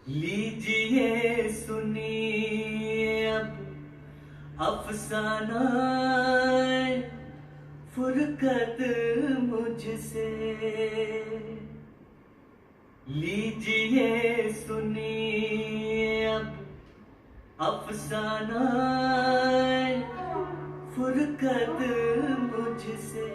लीजिए सुनिए अब अफसाना फुरकत मुझसे। लीजिए सुनिए अब अफसाना फुरकत मुझसे।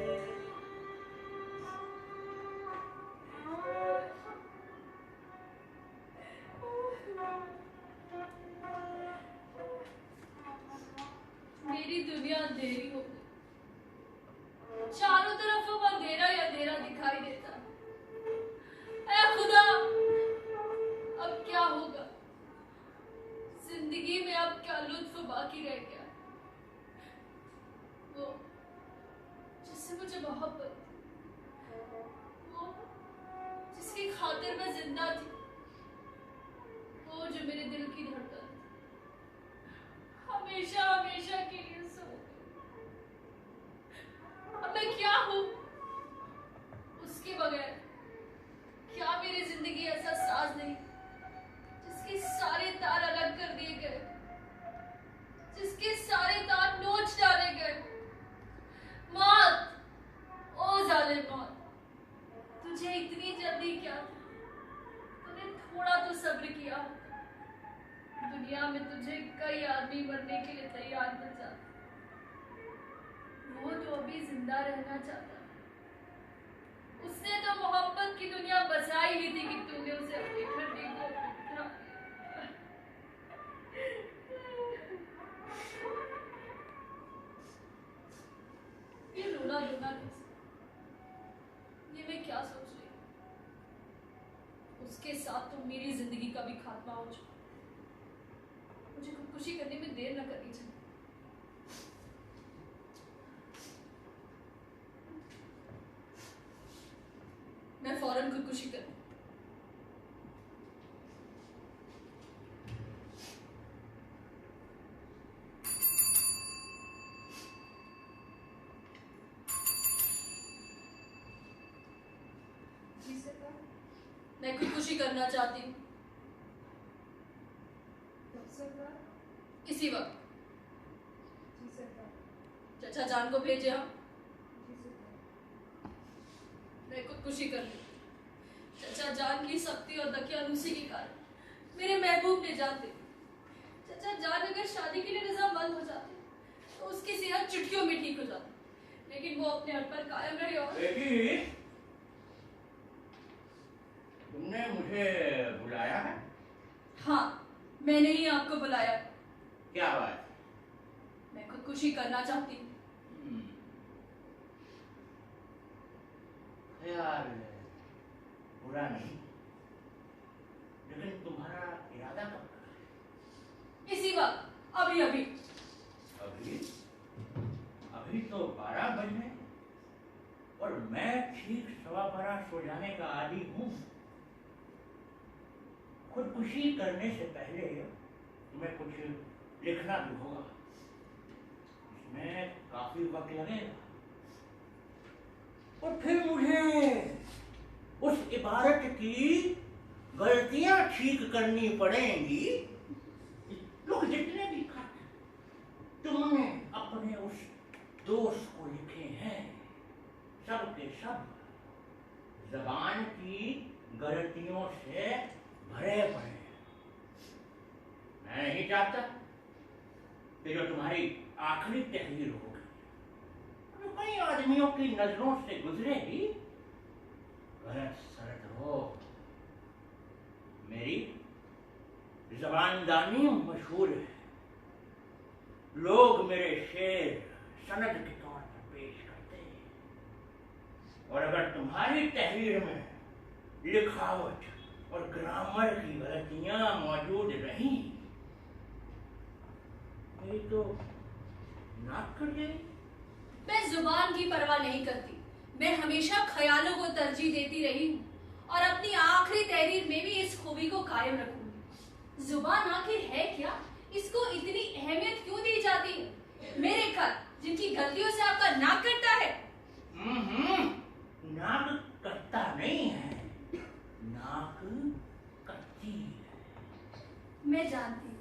मेरी दुनिया अंधेरी हो गई, चारों तरफ अब अंधेरा ही अंधेरा दिखाई देता। ऐ खुदा, अब क्या होगा? जिंदगी में अब क्या लुत्फ बाकी रह गया? वो जिससे मुझे मोहब्बत थी, वो जिसकी खातिर मैं जिंदा थी, वो जो मेरे दिल की धड़कन थी, हमेशा हमेशा के लिए सो गई। अब मैं क्या हूँ उसके बगैर? क्या मेरी जिंदगी ऐसा साज नहीं जिसके सारे तार अलग कर दिए गए, जिसके सारे तार नोच डाले गए? मौत, ओ जालिम मौत, तुझे इतनी जल्दी क्या थी? तूने थोड़ा तो सब्र किया होता। दुनिया में तुझे कई आदमी मरने के लिए तैयार मिल जाते, वो तो अभी जिंदा रहना चाहता। उसने तो मोहब्बत की दुनिया बसाई ही थी कि तूने उसे अपनी ठंडी को उठा लिया। ये रोना धोना कैसे? ये मैं क्या सोच रही हूँ? उसके साथ तो मेरी जिंदगी का भी खात्मा हो चुका। मुझे खुदकुशी करने में देर न करनी चाहिए। मैं फौरन खुदकुशी करूं। जी सरकार, मैं खुदकुशी करना चाहती हूँ। सरकार, इसी वक्त। जी सरकार। चाचा जान को भेजे हम। जी सरकार। मैं खुदकुशी कर ली। चाचा जान की सख्ती और दकियानूसी के कारण मेरे महबूब ने जान दे दी। चाचा जान अगर शादी के लिए रजामंद हो जाते तो उसकी सेहत चुटकियों में ठीक हो जाती, लेकिन वो अपने हट पर कायम रहे। और बेटी, तुमने मुझे बुलाया है? हाँ, मैंने ही आपको बुलाया। क्या बात? मैं खुदकुशी करना चाहती हूँ। ख्याल बुरा नहीं, लेकिन तुम्हारा इरादा कब का है? इसी वक्त, अभी अभी। अभी? अभी तो 12 बजे और मैं ठीक 12:15 सो जाने का आदी हूँ। खुदकुशी करने से पहले तुम्हें कुछ लिखना भी होगा, इसमें काफी वक्त लगेगा और फिर मुझे उस इबारत की गलतियां ठीक करनी पड़ेंगी। लोग जितने भी खत तुमने अपने उस दोस्त को लिखे हैं, सब के सब जबान की गलतियों से भरे पड़े हैं। मैं नहीं चाहता कि जो तुम्हारी आखिरी तहरीर होगी, जो कई आदमियों की नजरों से गुजरेगी, गलत सलत हो। मेरी जबानदानी मशहूर है, लोग मेरे शेर सनद के तौर पर पेश करते हैं, और अगर तुम्हारी तहरीर में लिखावट और ग्रामर की गलतियां मौजूद रही, मेरी तो नाक कट जाएगी। मैं जुबान की परवाह नहीं करती। मैं हमेशा ख्यालों को तरजीह देती रही हूँ और अपनी आखिरी तहरीर में भी इस खूबी को कायम रखूंगी। जुबान आखिर है क्या? इसको इतनी अहमियत क्यों दी जाती है? मेरे खत जिनकी गलतियों से आपका नाक कटता है। नाक कटता नहीं है, नाक कटती है। मैं जानती हूँ,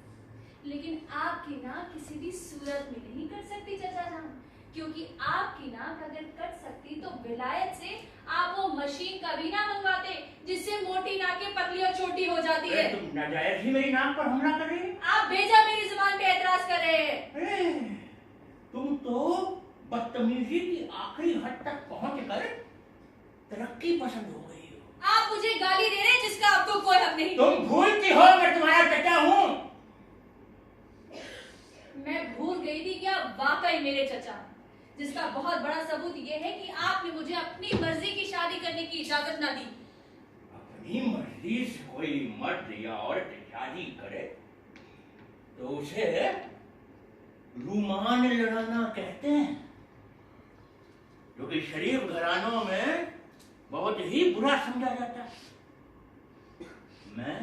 लेकिन आपकी नाक किसी भी सूरत में नहीं कट सकती चाचा जान, क्योंकि आपकी नाक अगर कट सकती तो विलायत से आप वो मशीन कभी ना मंगवाते जिससे मोटी नाकें पतली और छोटी हो जाती है। तुम नाजायज ही मेरी नाक पर हमला कर रही हो। आप बेजा मेरी जुबान पे एतराज कर रहे हैं। तुम तो बदतमीजी की आखिरी हद तक पहुंचकर तरक्की पसंद हो गई हो। आप मुझे गाली दे रहे हैं जिसका आपको कोई हक नहीं। तुम भूलती हो मैं तुम्हारा चचा हूँ। मैं भूल गई थी कि आप वाकई मेरे चचा हैं, जिसका बहुत बड़ा सबूत ये है कि आपने मुझे अपनी मर्जी की शादी करने की इजाजत ना दी। अपनी मर्जी से कोई मर्द या औरत शादी करे तो उसे रूमान लड़ाना कहते हैं, जो कि शरीफ घरानों में बहुत ही बुरा समझा जाता है। मैं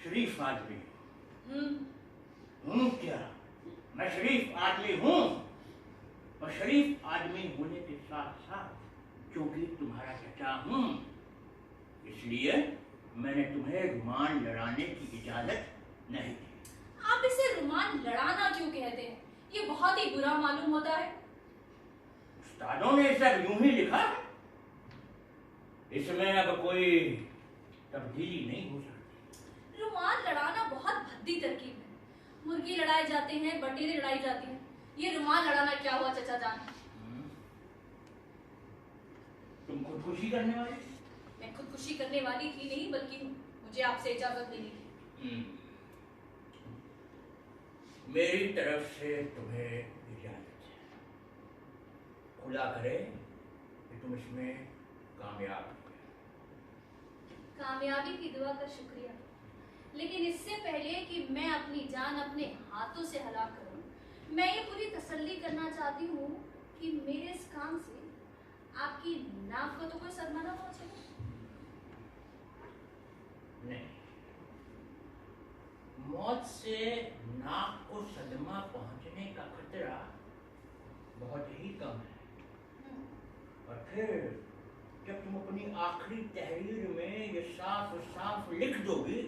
शरीफ आदमी हूँ क्या? मैं शरीफ आदमी हूँ, और शरीफ आदमी होने के साथ साथ क्योंकि तुम्हारा चचा हूँ, इसलिए मैंने तुम्हें रुमान लड़ाने की इजाजत नहीं दी। आप इसे रुमान लड़ाना क्यों कहते हैं? ये बहुत ही बुरा मालूम होता है। उस्तादों ने सब यूं ही लिखा है, इसमें अब कोई तब्दीली नहीं हो सकती। रुमान लड़ाना बहुत भद्दी तरकीब है। मुर्गी लड़ाए जाते हैं, बटेरे लड़ाई जाती हैं। ये रुमाल लड़ाना क्या हुआ चचा जान? तुम खुदकुशी करने वाली? मैं खुदकुशी करने वाली थी नहीं, बल्कि मुझे आपसे इजाजत लेनी थी। मेरी तरफ से तुम्हें इजाजत है। खुदा करे कि तुम इसमें कामयाब हो। कामयाबी की दुआ का शुक्रिया, लेकिन इससे पहले कि मैं अपनी जान अपने हाथों से हलाक करूं, मैं ये पूरी तसल्ली करना चाहती हूँ कि मेरे इस काम से आपकी नाक को तो कोई सदमा ना पहुंचेगा। नहीं, मौत से नाक को सदमा पहुंचने का खतरा बहुत ही कम है। और फिर जब तुम अपनी आखिरी तहरीर में ये साफ साफ लिख दोगी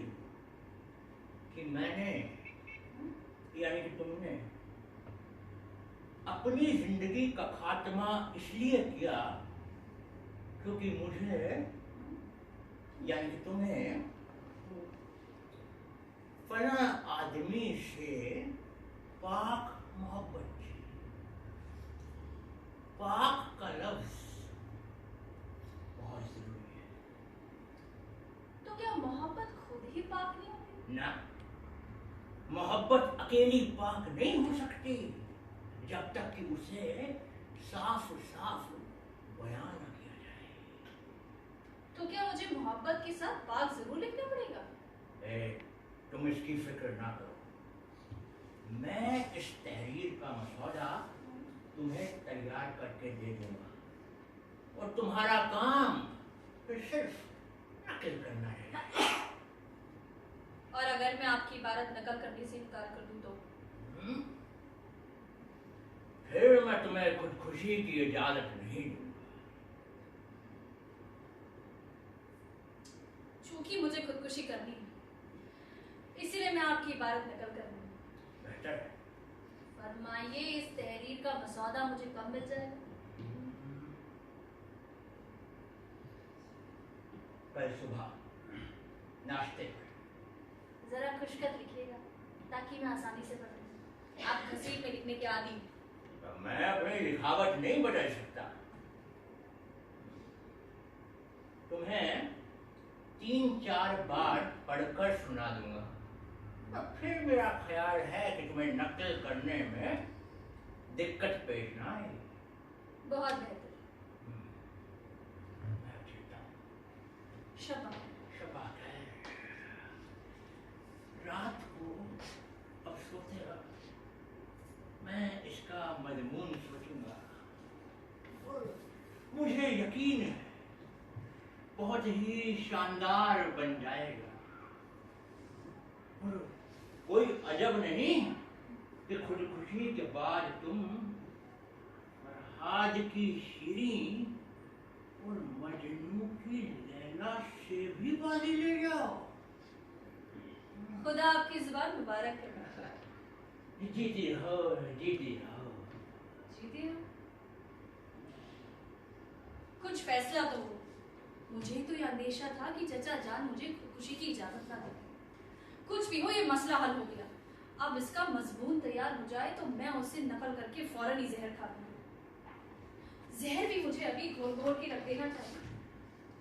कि मैंने यानी कि तुमने अपनी जिंदगी का खात्मा इसलिए किया क्योंकि मुझे यानी कि तुम्हें फला आदमी से पाक मोहब्बत थी। पाक का लफ्ज बहुत जरूरी है। तो क्या मोहब्बत खुद ही पाक नहीं होती? ना, मोहब्बत अकेली पाक नहीं हो सकती जब तक कि उसे साफ साफ बयान न किया जाए। तो क्या मुझे मोहब्बत के साथ पाक जरूर लिखना पड़ेगा? तुम इसकी फिक्र ना करो, मैं इस तहरीर का मसौदा तुम्हें तैयार करके दे दूंगा और तुम्हारा काम तो सिर्फ नकल करना है। और अगर मैं आपकी इबारत नकल करने से इनकार कर दूं तो? फिर मैं तुम्हें खुदकुशी की इजाजत नहीं दूंगा। चूंकि मुझे खुदकुशी करनी है, इसीलिए मैं आपकी इबारत नकल कर रही हूँ। बेहतर है। फरमाइए, इस तहरीर का मसौदा मुझे कब मिल जाएगा? कल सुबह नाश्ते पर। जरा खुशखत लिखिएगा ताकि मैं आसानी से पढ़ लूं। आप घसीट में लिखने के आदी हैं। मैं अपनी लिखावट नहीं बदल सकता। तुम्हें 3-4 बार पढ़कर सुना दूंगा, फिर मेरा ख्याल है कि तुम्हें नकल करने में दिक्कत पेश ना आए। बहुत बेहतर। मैं चलता हूँ। शबाश। शबाश है। रात को अब सोते वक्त मैं इसका मजमून सोचूंगा और मुझे यकीन है बहुत ही शानदार बन जाएगा। और कोई अजब नहीं कि खुदकुशी के बाद तुम फरहाद की शीरीं और मजनू की लैला से भी बाजी ले जाओ। खुदा आपकी जुबान मुबारक करे। जीती हो, जीती हो। जीती हो? कुछ फैसला तो हो। मुझे तो ये अंदेशा था कि चचा जान मुझे खुशी की इजाजत ना दे। कुछ भी हो, ये मसला हल हो गया। अब इसका मजबून तैयार हो जाए तो मैं उसे नकल करके फौरन ही जहर खा लूंगी। जहर भी मुझे अभी घोल घोल के रख देना चाहिए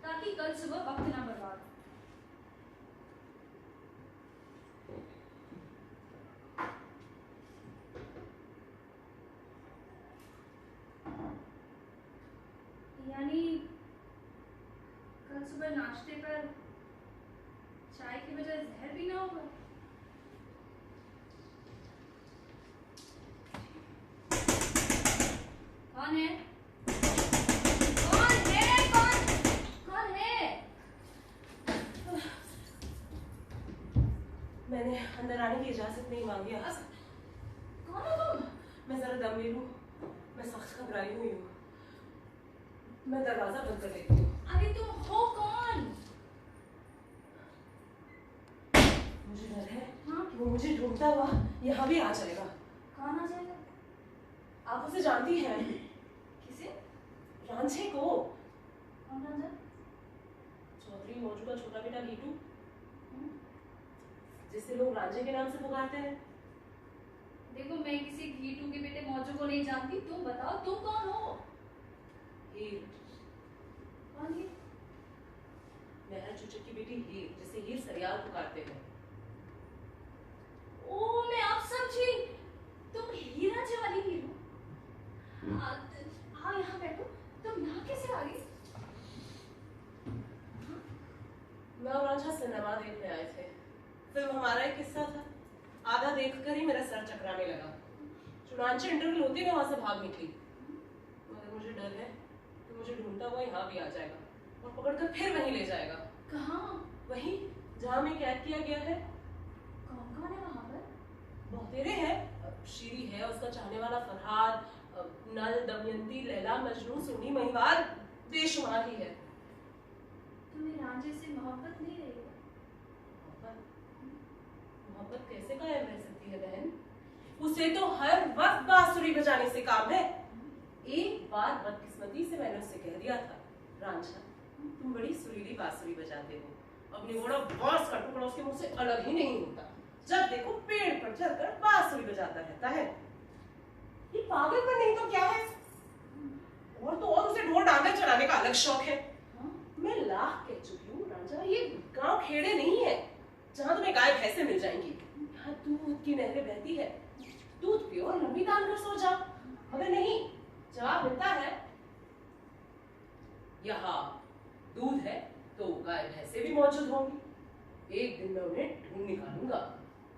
ताकि कल सुबह वक्त ना बर्बाद हो। यानी कल सुबह नाश्ते पर चाय की बजाय जहर भी ना होगा। कौन है? कौन है? कौन है? मैंने अंदर आने की इजाजत नहीं मांगी आपसे। कौन हो तुम? मैं जरा दम ले लूं। मैं सख्त घबराई हुई हूँ। मैं दरवाजा बंद कर लेती हूँ। अरे तुम हो कौन? मुझे डर है हाँ? कि वो मुझे ढूंढता हुआ यहाँ भी आ जाएगा। कौन आ जाएगा? आप उसे जानती हैं? किसे? रांझे को। कौन राजा? चौधरी मौजू का छोटा बेटा गीटू, जिसे लोग रांझे के नाम से पुकारते हैं। देखो, मैं किसी घीटू के बेटे मौजू को नहीं जानती। तुम बताओ, तुम कौन हो? हीर। कौन है? मेहर चूचक की बेटी हीर, जिसे हीर सरियाल पुकारते हैं। ओ, मैं अब समझी। तुम हीरा जी वाली हीर हो। आओ यहाँ बैठो। तुम यहाँ कैसे आ गई? मैं और रांझा सिनेमा देखने आए थे। फिल्म हमारा एक किस्सा था। आधा देखकर ही मेरा सर चकराने लगा। चुनांचे इंटरवल होती मैं वहां से भाग निकली। मगर मुझे डर है कि मुझे ढूंढता हुआ यहाँ भी आ जाएगा और पकड़कर फिर वहीं ले जाएगा। कहाँ? वहीं जहाँ मैं कैद किया गया है। कौन कौन है वहाँ पर? बहुतेरे हैं। शीरी है, उसका चाहने वाला फरहाद, नल, दमयंती, लैला, मजनू, सुनी, महिवाल, बेशुमार ही है। तुम्हें रांझे से मोहब्बत नहीं रही? मोहब्बत कैसे कायम रह सकती है बहन? उसे तो हर वक्त बांसुरी बजाने से काम है। एक बार बदकिस्मती से मैंने उससे कह दिया था, रांझा तुम बड़ी सुरीली बांसुरी बजाते हो। अपने घोड़ा बांस का टुकड़ा उसके मुंह से अलग ही नहीं होता। जब देखो पेड़ पर चढ़कर बांसुरी बजाता रहता है। ये पागलपन नहीं तो क्या है? और तो और उसे ढोल डांगर चढ़ाने का अलग शौक है। मैं लाख कह चुकी हूँ रांझा, ये गांव खेड़े नहीं है जहाँ तुम्हें गाय भैंसे मिल जाएंगी। यहाँ दूध की नहरें बहती है। दूध पियो और लंबी तान कर सो जाओ। मगर नहीं, जवाब मिलता है यहाँ दूध है तो गाय भैंसे भी मौजूद होंगी। एक दिन मैं उन्हें ढूंढ निकालूंगा,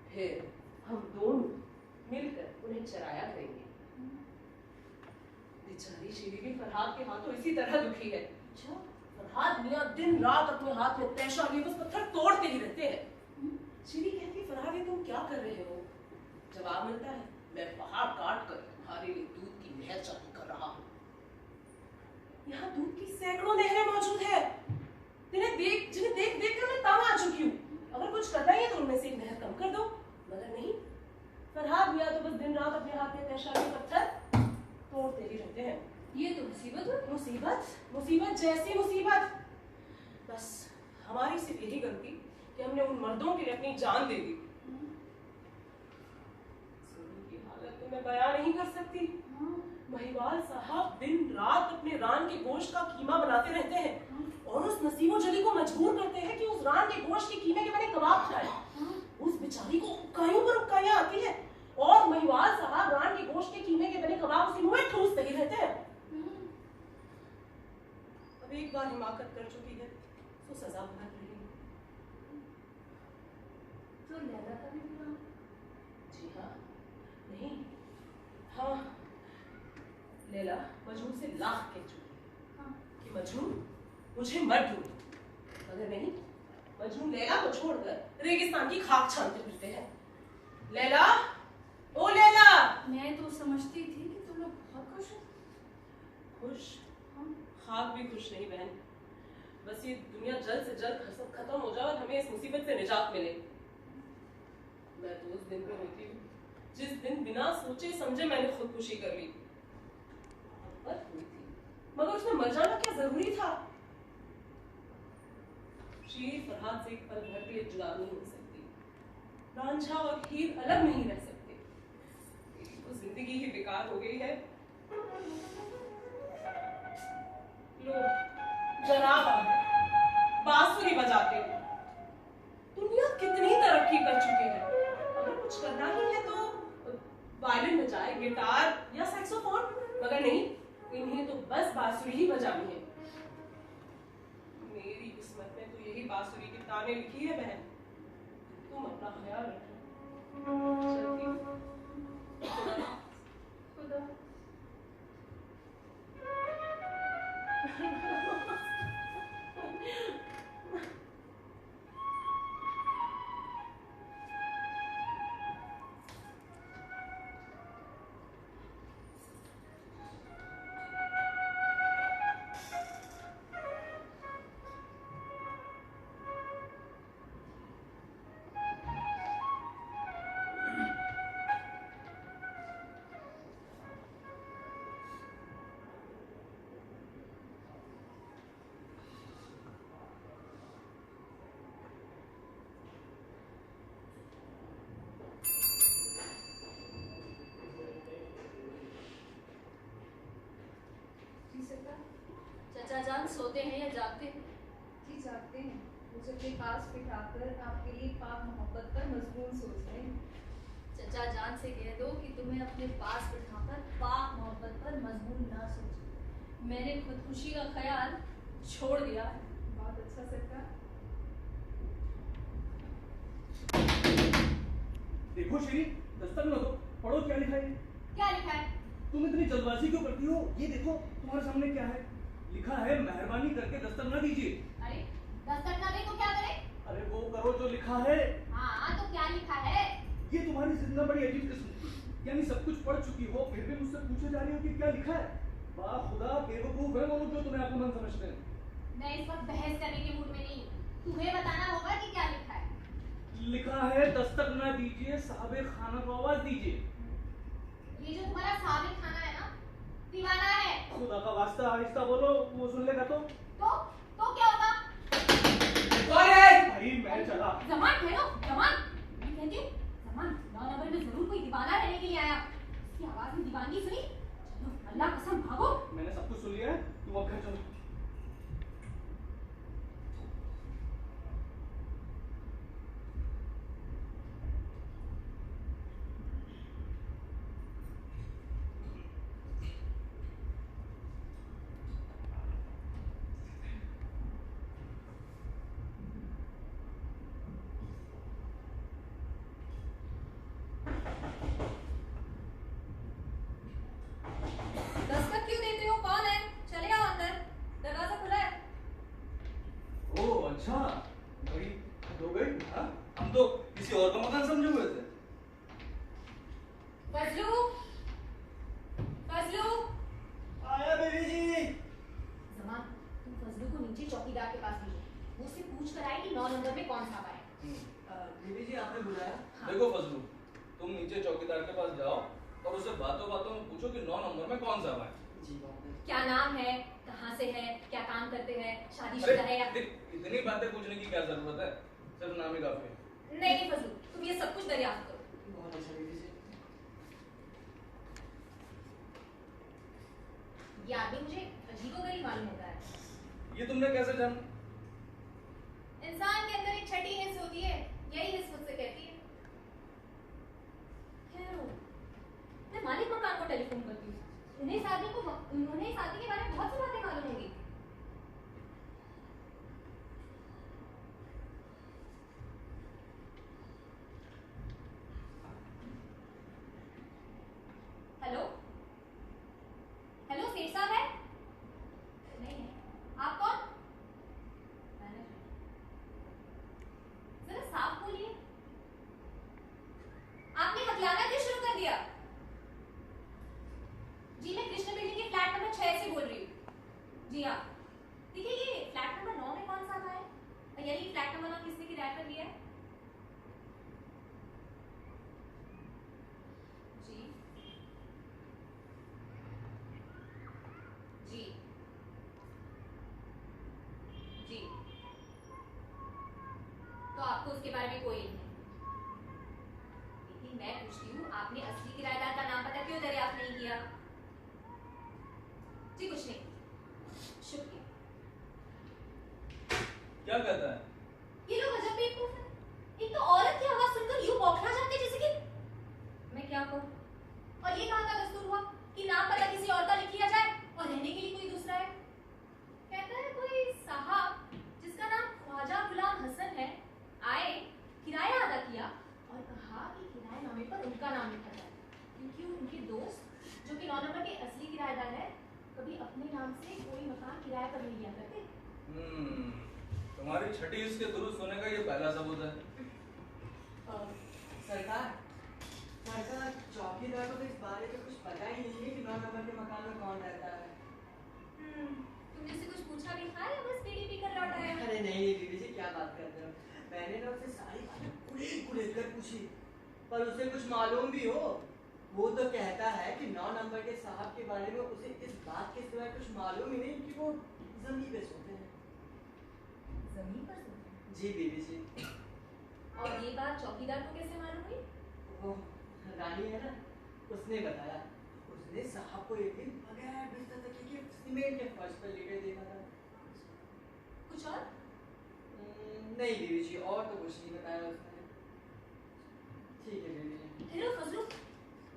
फिर हम दोनों मिलकर उन्हें चराया करेंगे। बेचारी शीरी भी फरहाद के हाथों इसी तरह दुखी है। फरहाद मियां दिन रात अपने हाथ में तैशा लिए बस पत्थर तोड़ते ही रहते हैं। शीरी कहती, फरहाद ये तुम क्या कर रहे हो? जवाब मिलता है, मैं पहाड़ काट कर तुम्हारे लिए दूध की नहर चालू कर रहा हूँ। यहाँ दूध की सैकड़ों नहरें मौजूद है, जिन्हें देख देख कर मैं तंग आ चुकी हूँ। अगर कुछ करना ही है तो उनमें से एक नहर कम कर दो। मगर नहीं, फरहाद मियां तो बस दिन रात अपने हाथ में तैशा लिए पत्थर तोड़ते ही रहते हैं। ये तो मुसीबत हुई। मुसीबत जैसी मुसीबत। बस हमारी सिर्फ यही गलती कि हमने उन मर्दों के लिए अपनी जान दे दी। सोनी की हालत तो मैं बयां नहीं कर सकती। महिवाल साहब दिन रात अपने रान के गोश्त का कीमा बनाते रहते हैं और उस नसीबो जली को मजबूर करते हैं कि उस रान के गोश्त के कीमे के बने कबाब खाए। उस बेचारी को उक्काइयों पर उक्काइयां आती है और महिवाल साहब रान के गोश्त के कीमे के बने कबाब उसी मुंह में ठूसते ही रहते हैं। अब एक बार हिमाकत कर चुकी है तो सजा भुगत रही है। तो लैला का भी बुरा? जी हाँ, नहीं, हाँ, लैला मजनू से लाख कह चुकी है कि मजनू मुझे मत ढूंढ। मगर नहीं, मजनू लैला को छोड़कर रेगिस्तान की खाक छानते फिरते हैं। लैला, ओ लैला! मैं तो समझती थी कि तुम लोग बहुत खुश हो। खुश? खाक भी खुश नहीं बहन। बस ये दुनिया जल्द से जल्द खत्म हो जाए और हमें इस मुसीबत से निजात मिले। मैं तो उस दिन को रोती हूँ जिस दिन बिना सोचे समझे मैंने खुदकुशी कर ली। मोहब्बत हुई थी मगर उसमें मर जाना क्या जरूरी था? शीर फरहाद से एक पल भर के लिए जुदा नहीं हो सकती, रांझा और हीर अलग नहीं रह सकते। तो जिंदगी ही बेकार हो गई है। लो जनाब आ गए, बांसुरी बजाते हो। दुनिया कितनी तरक्की कर चुकी है, अगर कुछ करना ही है तो वायलिन बजाए, गिटार या सैक्सोफोन, मगर नहीं, इन्हें तो बस बांसुरी ही बजानी है। मेरी किस्मत में तो यही बांसुरी की ताने लिखी है बहन। तुम अपना ख्याल रखो। चलती हूँ। खुदा। चाचा जान सोते हैं या जागते हैं? जी जागते हैं। मुझे अपने पास बिठाकर आपके लिए पाक मोहब्बत पर मजबूर सोच रहे हैं। चाचा जान से कह दो कि तुम्हें अपने पास बिठाकर पाक मोहब्बत पर मजबूर ना सोचो। मैंने खुदकुशी का ख्याल छोड़ दिया है। बहुत अच्छा सरकार। देखो श्री, दस्तक न दो, पढ़ो क्या लिखा है। क्या लिखा है? तुम इतनी जल्दबाजी क्यों करती हो? ये देखो तुम्हारे सामने क्या है लिखा है, मेहरबानी करके दस्तक न दीजिए। अरे दस्तक ना दे तो क्या करे? अरे वो करो जो लिखा है। हाँ तो क्या लिखा है? ये तुम्हारी जिंदा बड़ी अजीब किस्म की, यानी सब कुछ पढ़ चुकी हो फिर भी मुझसे पूछे जा रही हो कि क्या लिखा है। वाह खुदा, बेवकूफ है वो लोग जो तुम्हें अपना समझते हैं। मैं इस वक्त बहस करने के मूड में नहीं हूँ। तुम्हें बताना होगा कि क्या लिखा है। लिखा है दस्तक न दीजिए, साहबे खाना को आवाज दीजिए। ये जो तुम्हारा साबित खाना है ना, दीवाना है। खुदा का वास्ता आहिस्ता बोलो, वो सुन लेगा तो क्या होगा? भाई मैं चला। जमान ठहरो, जमान। मैं कहती हूँ जमान 9 नंबर में जरूर कोई दीवाना रहने के लिए आया। इसकी आवाज में दीवानगी सुनी? चलो अल्लाह कसम भागो। मैंने सब कुछ सुन लिया है, तुम अब घर चलो। दस्तक क्यों देते हो? कौन है? चले आओ अंदर, दरवाजा खुला है। ओह अच्छा, बड़ी हद हो गई। हाँ, हम तो किसी और का मकान समझे हुए थे। फजलू, फजलू। आया बेबी जी। जमान, तुम फजलू को नीचे चौकीदार के पास ले जाओ। वो उससे पूछ कर आए कि 9 नंबर में कौन सा है। बीबी जी आपने बुलाया? देखो फजलू, तुम नीचे चौकीदार के पास जाओ और उससे बातों बातों में पूछो कि 9 नंबर में कौन सा है। जी बात है। क्या नाम है, कहाँ से है, क्या काम करते हैं, शादीशुदा है या इतनी बातें पूछने की क्या जरूरत है, सिर्फ नाम ही काफी है। नहीं फजलू, तुम ये सब कुछ दरियाफ्त करो। बहुत अच्छा बीबी जी। ये आदमी मुझे अजीबोगरीब मालूम होता है। ये तुमने कैसे जाना? इंसान के अंदर एक छठी हिस्स होती है, यही हिस्स मुझसे कहती है। खैर हो, मैं मालिक मकान को टेलीफोन करती हूँ। उन्हें इस आदमी के बारे में बहुत सी बातें मालूम होंगी। हेलो हेलो, सेठ साहब है? नहीं है। आप कौन? मैनेजर। तो आपको उसके बारे में कोई नहीं है। लेकिन मैं पूछती हूँ, आपने असली किराएदार का नाम पता क्यों दरियाफ्त नहीं किया? जी कुछ नहीं, शुक्रिया। क्या कहता है? ये लोग अजब बेवकूफ हैं। एक तो औरत की आवाज सुनकर यूं बौखला जाते जैसे कि मैं क्या करूं। और ये कहाँ का दस्तूर हुआ कि नाम पता किसी और का लिख लिया जाए और रहने के लिए कोई दूसरा है। कहता है कोई साहब जिसका नाम ख्वाजा गुलाम हसन है आए, किराया अदा किया और कहा कि किराएनामे पर उनका नाम लिखा जाए, क्योंकि उनके दोस्त जो कि 9 नंबर के असली किराएदार है कभी अपने नाम से कोई मकान किराए पर नहीं लिया करते। तुम्हारी छठी इसके दुरुस्त होने का ये पहला सबूत है। सरकार चौकीदार को तो इस बारे में कुछ पता ही नहीं है कि 9 नंबर के मकान में कौन रहता है। तुमने उससे कुछ पूछा भी था या बस बीड़ी पीकर लौट आए हो? अरे नहीं बीबी जी, क्या बात करते हो। मैंने ना उससे सारी बातें कुरेद कर पूछी, पर उसे कुछ मालूम भी हो। वो तो कहता है कि 9 नंबर के साहब के बारे में उसे इस बात के सिवाय कुछ मालूम ही नहीं कि वो जमीन पे सोते हैं। जमीन पर सोते हैं? जी बीबी जी। और ये बात चौकीदार को कैसे मालूम हुई? वो रानी है ना, उसने बताया। उसने साहब को एक दिन बगैर बिस्तर तकिए के सीमेंट के फर्श पर लेटे देखा था। कुछ और? नहीं बीबी जी, और तो कुछ नहीं बताया उसने। ठीक है बीबी जी। हेलो फजलू,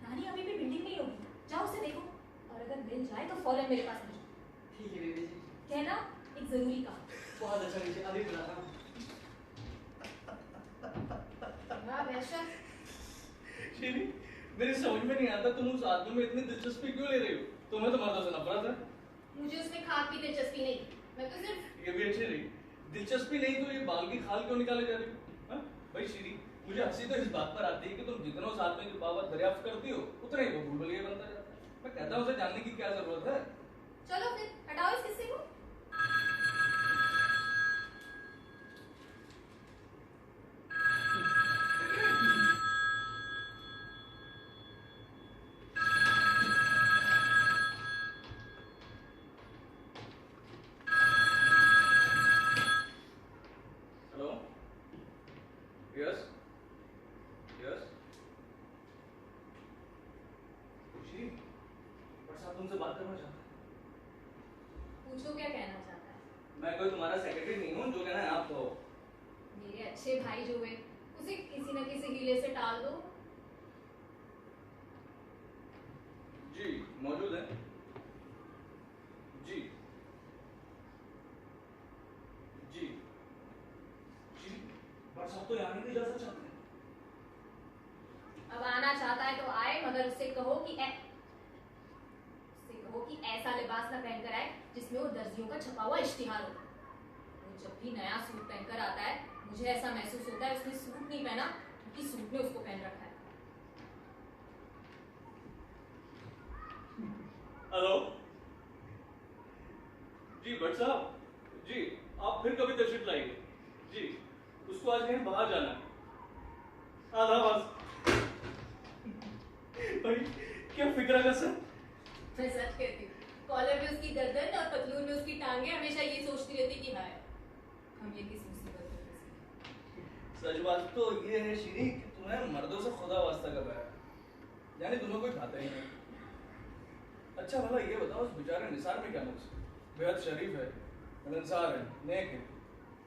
रानी अभी भी बिल्डिंग में ही होगी, जाओ उसे देखो और अगर मिल जाए तो फौरन मेरे पास भेजो। ठीक है बीबी जी। कहना एक जरूरी काम। बहुत अच्छा बीबी जी, अभी बुलाता हूँ। वाह वहशत। श्री, मेरी समझ में नहीं आता तुम उस आदमी में इतनी दिलचस्पी क्यों ले रही हो? तुम्हें तो मर्दों से नफरत है। मुझे उसमें खास भी दिलचस्पी नहीं, मैं तो सिर्फ ये भी अच्छी रही। दिलचस्पी नहीं तो ये बाल की खाल क्यों निकाले जा रही हो? हाँ? भाई श्री, मुझे हंसी तो इस बात पर आती है कि तुम जितना उस आदमी के बाबत दरियाफ्त करती हो उतना ही वो भूलभुलैया बनता जाता है। मैं कहता हूँ उसे जानने की क्या जरूरत है? चलो फिर हटाओ इस किस्से को। Hello, yes yes. Shri, but साहब तुमसे बात करना चाहता हूँ। पूछो क्या कहना चाहता है। मैं कोई तुम्हारा सेक्रेटरी नहीं हूँ, जो कहना है आप कहो। मेरे अच्छे भाई जो है उसे किसी न किसी हीले से टाल दो। जी मौजूद है। जी जी जी, बट साहब तो यहाँ नहीं इजाजत चाहते हैं। अब आना चाहता है तो आए, मगर उससे कहो कि ऐसा लिबास ना पहनकर आए जिसमें वो दर्जियों का छपा हुआ इश्तिहार हो। वो जब भी नया सूट पहनकर आता है मुझे ऐसा महसूस होता है उसने सूट नहीं पहना क्योंकि सूट ने उसको पहन रखा है। हेलो जी भट्ट साहब जी, आप फिर कभी तशरीफ लाइए जी। उसको आज कहीं बाहर जाना है। आदाब भाई, क्या फिक्र का सर। मैं सच कहती हूँ, कॉलर में उसकी गर्दन और पतलून में उसकी टांगे हमेशा ये सोचती रहती कि हाय हम ये किस मुसीबत में फंसे। सच बात तो ये है श्री कि तुम्हें मर्दों से खुदा वास्ता कर रहा है, यानी तुम्हें कोई खाता ही नहीं। अच्छा भला ये बताओ, उस बेचारे निसार में क्या नुक्स? बेहद शरीफ है, मिलनसार है, नेक है।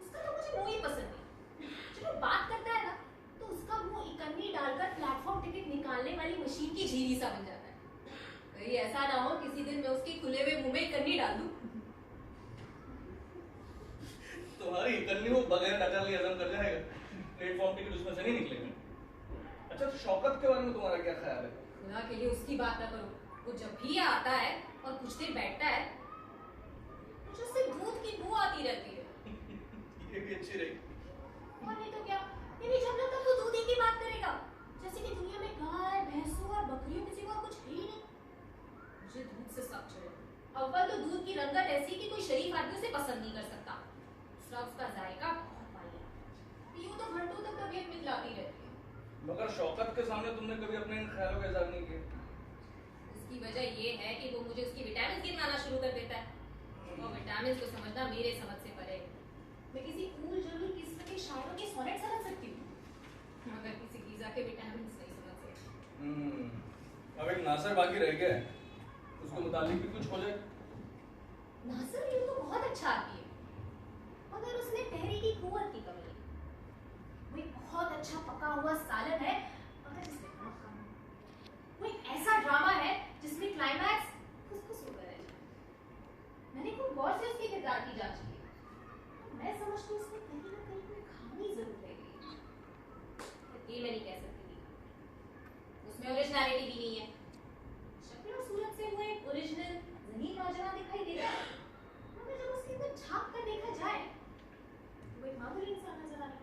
उसका तो मुझे मुंह ही पसंद नहीं। जब वो बात करता है ना तो उसका मुंह इकन्नी डालकर प्लेटफॉर्म टिकट निकालने वाली मशीन की झीरी सा बन जाता है। कहीं ऐसा ना हो किसी दिन मैं उसके खुले हुए मुंह में इकन्नी डाल दूं। तुम्हारी इकन्नी वो बगैर नकल हजम कर जाएगा, प्लेटफॉर्म टिकट उसमें से नहीं निकलेंगे। अच्छा तो शौकत के बारे में तुम्हारा क्या ख्याल है? खुदा के लिए उसकी बात ना करो। वो जब भी आता है और कुछ देर बैठता है मुझे उससे दूध की बू आती रहती है। ये भी अच्छी रही। और नहीं तो क्या, ये भी जब तक वो दूध ही की बात करेगा जैसे कि दुनिया में गाय भैंसों और बकरियों के सिवा कुछ है ही नहीं। मुझे दूध से सब चढ़े। अव्वल तो दूध की रंगत ऐसी कि कोई शरीफ आदमी उसे पसंद नहीं कर सकता। दूसरा उसका जायका बहुत वाहियात। यूं तो घंटों तक तबीयत मिलाती रहती है। मगर शौकत के सामने तुमने कभी अपने इन ख्यालों का इज़हार नहीं किया। उसकी वजह ये है कि वो मुझे उसकी विटामिन गिनवाना शुरू कर देता है और विटामिन को समझना मेरे समझ से परे। मैं किसी कूल जरूर किस्म के शायरों के सोनेट एक नासर बाकी रह गया है, उसके मुताबिक भी कुछ हो जाए। नासिर यूं तो बहुत अच्छा आदमी है, मगर उसने तहरीकी कुव्वत की कमी है। वो एक बहुत अच्छा पका हुआ सालन है, मगर जिसमें बहुत कम है। वो एक ऐसा ड्रामा है जिसमें क्लाइमैक्स खुसखुस होकर रह जाए। मैंने खूब गौर से उसके किरदार की जांच की, मैं समझती हूँ उसमें कहीं ना कहीं कोई खामी जरूर रह गई है। ये मैं नहीं कह सकती थी, उसमें ओरिजिनलिटी भी नहीं है। शक्ल और सूरत से वो एक ओरिजिनल ज़हीन नौजवान दिखाई देता है, मगर जब उसके अंदर झांक कर देखा जाए तो वो एक मामूली इंसान नजर आ रहा है।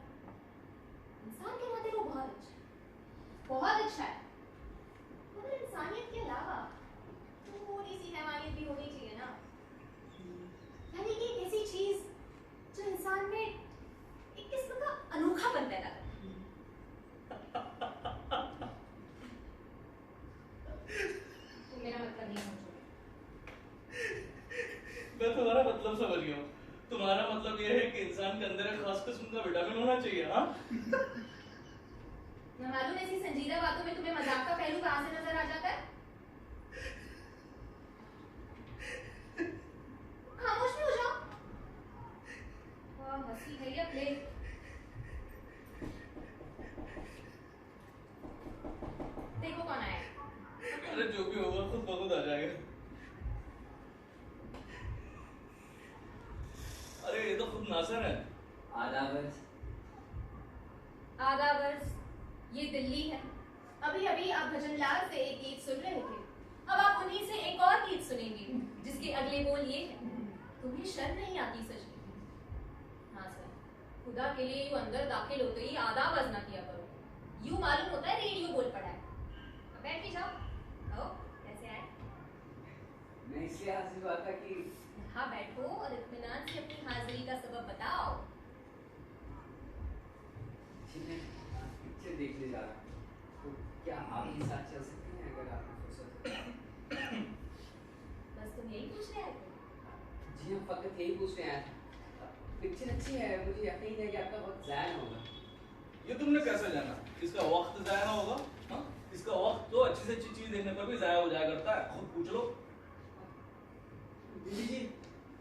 इंसान के नाते वो बहुत अच्छा है, मगर इंसानियत के अलावा थोड़ी सी हैवानियत भी होनी चाहिए ना। यानी कि एक ऐसी चीज जो इंसान में एक किस्म का अनोखापन पैदा करे। तुम मेरा मतलब नहीं समझोगे। मैं तुम्हारा मतलब समझ गया हूँ। तुम्हारा मतलब ये है कि इंसान के अंदर एक खास किस्म का विटामिन होना चाहिए, हाँ? न मालूम ऐसी संजीदा बातों में तुम्हें मजाक का पहलू कहाँ से नजर आ जाता है। खामोश भी हो जाओ। वाह हंसी है या प्ले। देखो कौन आया। अरे जो भी होगा खुद ब खुद आ जाएगा। अरे ये तो खुद नासर है। आदाब। आदाबर्स, ये दिल्ली है। अभी अभी आप भजनलाल से एक गीत सुन रहे थे, अब आप उन्हीं से एक और गीत सुनेंगे जिसके अगले बोल ये है, तुम्हें शर्म नहीं आती सच में? हाँ सर, खुदा के लिए यूं अंदर दाखिल होते ही आदाब अर्ज ना किया करो, यूं मालूम होता है रेडियो बोल पड़ा है। अब बैठ के जाओ। आओ, कैसे आए? मैं इसलिए हाजिर हुआ था कि यहाँ बैठो और इत्मीनान से अपनी हाजिरी का सबब बताओ। मैं पिक्चर देखने जा रहा हूँ, तो क्या आप भी साथ चल सकते हैं अगर आपको फुर्सत हो? बस तुम यही पूछ रहे थे? जी हम फकत यही पूछ रहे हैं। पिक्चर अच्छी है, मुझे यकीन है कि आपका वक्त ज़ाया ना होगा। ये तुमने कैसे जाना इसका वक्त जाया ना होगा? हाँ, इसका वक्त तो अच्छी से अच्छी चीज देखने पर भी जाया हो जाया करता है, खुद पूछ लो। दीदी जी।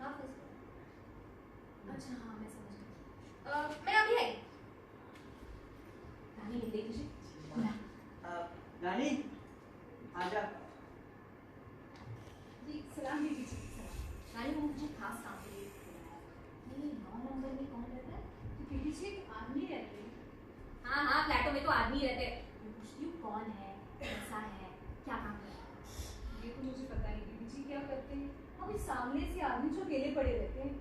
हाँ अच्छा हाँ मैं समझ गई। मैं अभी आई। रानी ने देख लीजिए। रानी आजा। जी सलाम दीदी जी। रानी वो मुझे खास काम के लिए बुलाया है। ये 9 नंबर में कौन रहता है? तो दीदी जी एक आदमी रहते हैं। हाँ हाँ फ्लैटों में तो आदमी रहते हैं। मैं पूछती हूँ कौन है, कैसा है, क्या काम करता है? ये तो मुझे पता नहीं दीदी जी क्या करते हैं। अभी सामने से आदमी जो अकेले पड़े रहते हैं।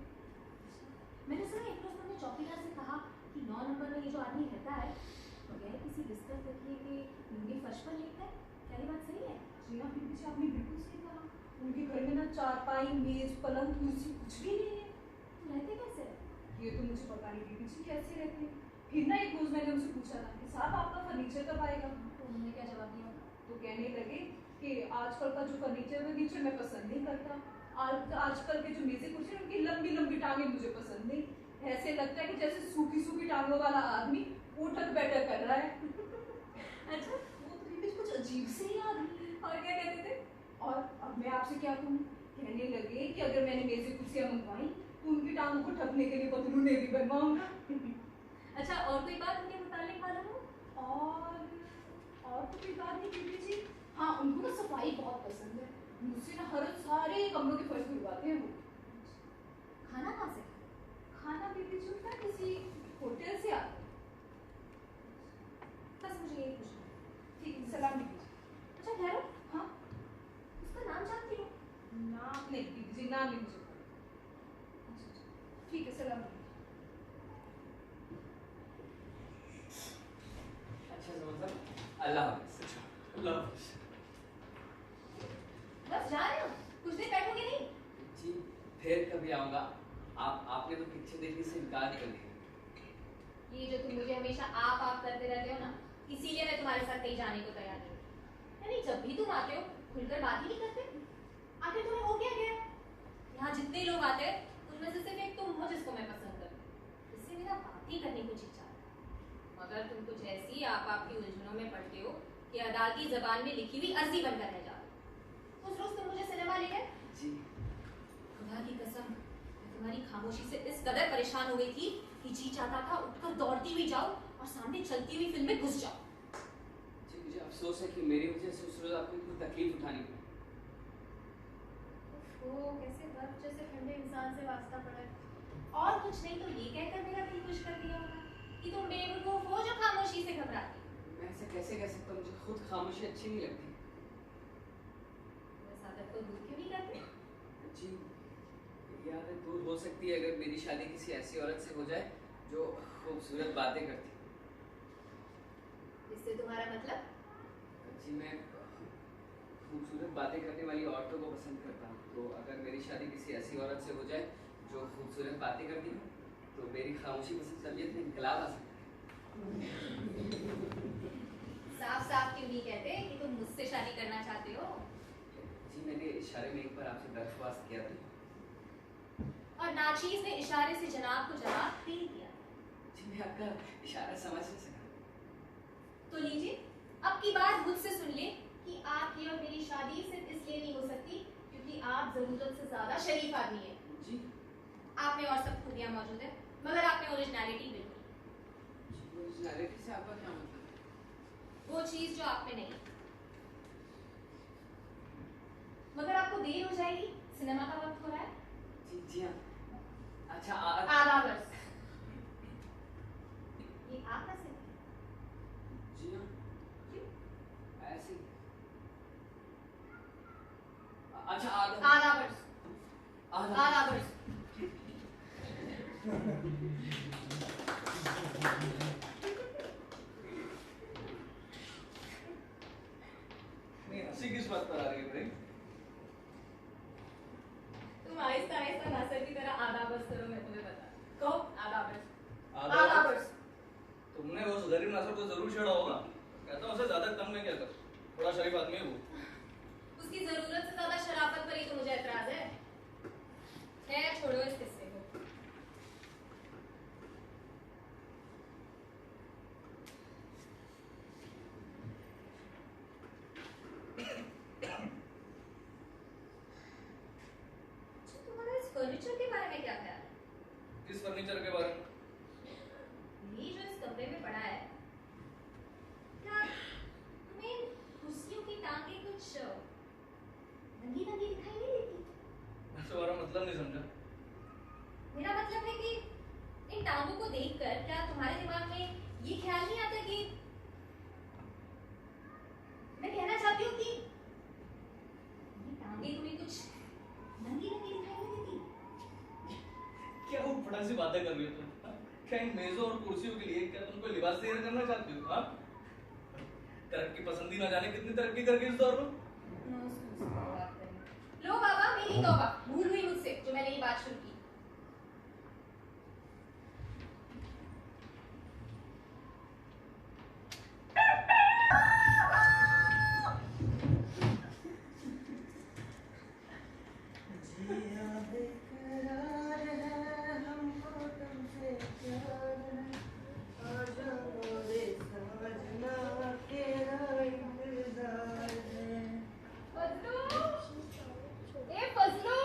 मैंने सुना एक रोज तुमने चौकीदार से कहा कि 9 नंबर में ये जो आदमी रहता है बगैर किसी बिस्तर तकिए के नीले फर्श पर लेटता है, क्या ये बात सही है? जी हाँ दीदी जी आपने बिल्कुल सही कहा। उनके घर में ना चारपाई, मेज, पलंग, कुर्सी कुछ भी नहीं है। तो रहते कैसे? ये तो मुझे पता नहीं दीदी जी कैसे रहते हैं। फिर ना एक रोज मैंने उनसे पूछा था कि साहब आपका फर्नीचर कब आएगा? तो उन्होंने क्या जवाब दिया? तो कहने लगे कि आजकल का जो फर्नीचर मैं पसंद नहीं करता। आजकल के जो मेज़ें कुर्सी उनकी लंबी लंबी टांगें मुझे पसंद नहीं। ऐसे लगता है कि जैसे सूखी सूखी टांगों वाला आदमी उठक बैठक कर रहा है। अच्छा वो तो दीदी कुछ अजीब से ही आदमी। और क्या कहते थे? और अब मैं आपसे क्या कहूँ, कहने लगे कि अगर मैंने मेज़ें कुर्सियाँ मंगवाई तो उनकी टांगों को ठपने के लिए पतलूने भी बनवाऊंगा। अच्छा और कोई बात उनके मुतालिक मालूम हो? और तो कोई बात नहीं दीदी जी। हाँ उनको ना सफाई बहुत पसंद है। मुझसे ना हर सारे कमरों के फर्श धुलवाते हैं वो। खाना कहाँ से? खाना दीदी जी उनका किसी होटल से आता है। बस मुझे यही पूछना है। ठीक है सलाम दीदी जी। अच्छा ठहरो, हाँ उसका नाम जानती हो? नाम नहीं दीदी जी, नाम नहीं मुझे पता। अच्छा ठीक है सलाम दीदी। अच्छा तो मतलब अल्लाह हाफ़िज़। अल्लाह हाफ़िज़। बस जा रहे हो? कुछ देर बैठोगे नहीं? जी फिर कभी आऊँगा। आपने तो पिक्चर देखने से इनकार कर दिया। ये जो तुम मुझे हमेशा आप करते रहते हो ना, इसीलिए मैं तुम्हारे साथ कहीं जाने को तैयार नहीं। यानी जब भी तुम आते हो खुलकर बात ही नहीं करते। आखिर तुम्हें हो क्या गया? यहाँ जितने लोग आते हैं उनमें से सिर्फ एक तुम हो जिसको मैं पसंद करती हूँ। इससे मेरा बात ही करने को जी चाहता है। मगर तुम कुछ ऐसी आप आपकी उलझनों में पड़ते हो कि अदालती जबान में लिखी हुई अर्जी बनकर रह जाओ। उस रोज तुम मुझे सिनेमा ले गए। जी खुदा की कसम, मैं तुम्हारी खामोशी से इस कदर परेशान हो गई थी कि जी चाहता था उठकर दौड़ती हुई जाओ और सामने चलती हुई फिल्म में घुस जाओ। जी मुझे अफसोस है कि मेरी वजह से उस रोज आपको इतनी तकलीफ उठानी पड़ी। ओह, कैसे बर्फ जैसे ठंडे इंसान से वास्ता पड़ा है। और कुछ नहीं तो ये कहकर मेरा दिल खुश कर दिया होगा कि तुम बेवकूफ हो जो खामोशी से घबराती। मैं ऐसा कैसे कह सकता हूँ, मुझे खुद खामोशी अच्छी नहीं लगती। इस आदत को दूर क्यों नहीं करते? जी ये आदत दूर हो सकती है अगर मेरी शादी किसी ऐसी औरत से हो जाए जो खूबसूरत बातें करती। इससे तुम्हारा मतलब? जी मैं खूबसूरत बातें करने वाली औरतों को पसंद करता हूँ, तो अगर मेरी शादी किसी ऐसी औरत से हो जाए जो खूबसूरत बातें करती है तो मेरी खामोशी पसंद तबीयत में इनकलाब आ सकता साफ साफ क्यों नहीं कहते कि तुम मुझसे शादी करना चाहते हो? है। जी मैंने इशारे में एक बार आपसे दरख्वास्त किया था और नाचीज ने इशारे से जनाब को जवाब दे दिया। जी मैं आपका इशारा समझ नहीं सका। तो लीजिए, अब की बात मुझसे सुन ले कि आपकी और मेरी शादी सिर्फ इसलिए नहीं हो सकती क्योंकि आप जरूरत से ज्यादा शरीफ आदमी हैं। जी आप में और सब खूबियां मौजूद है, मगर आप में ओरिजिनलिटी बिल्कुल। ओरिजिनलिटी से आपका क्या मतलब है? वो चीज जो आप में नहीं। मगर आपको देर हो जाएगी, सिनेमा का वक्त हो रहा है। जी हाँ। अच्छा आधा बस। ये आप कैसे? जी हाँ क्यों? ऐसे ही। अच्छा आधा आधा बस। आधा आधा बस। नहीं, हंसी किस बात पर आ रही है भाई? तुम आहिस्ता आहिस्ता नासर की तरह आधा बस करो, मैं तुम्हें बता। कहो आधा बस। आधा आधा बस? बस। तुमने उस गरीब नासर को जरूर छेड़ा होगा। कहता हूँ उसे ज्यादा तंग में क्या कर, थोड़ा शरीफ आदमी है वो। उसकी जरूरत से ज्यादा शराफत पर ही तो मुझे एतराज है। खैर छोड़ो इस किस्से को। तुम्हारा इस फर्नीचर के बारे में क्या ख्याल है? किस फर्नीचर के बारे में? ये जो इस कमरे में पड़ा है, क्या तुम्हें कुर्सियों की टांगें कुछ नंगी नंगी दिखाई नहीं देती? मैं तुम्हारा मतलब नहीं समझा। मेरा मतलब है कि इन टांगों को देखकर क्या तुम्हारे दिमाग में ये ख्याल नहीं आता कि मैं कहना चाहती हूँ कि ये टांगें तुम्हें कुछ नंगी नंगी दिखाई नहीं देती? क्या वो बड़ा सी बातें कर रही हो तुम? हाँ? क्या इन मेजों और कुर्सियों के लिए क्या तुम कोई लिबास तैयार करना चाहती हो? हाँ? तरक्की पसंदी ना जाने कितनी तरक्की कर गई इस दौर में। लो बाबा, मेरी तौबा, भूल हुई मुझसे जो मैंने ये बात शुरू की। जिया बेकरार है, हमको तुमसे प्यार है, आ जाओ रे सजना, तेरा इंतजार है। ए फजलू,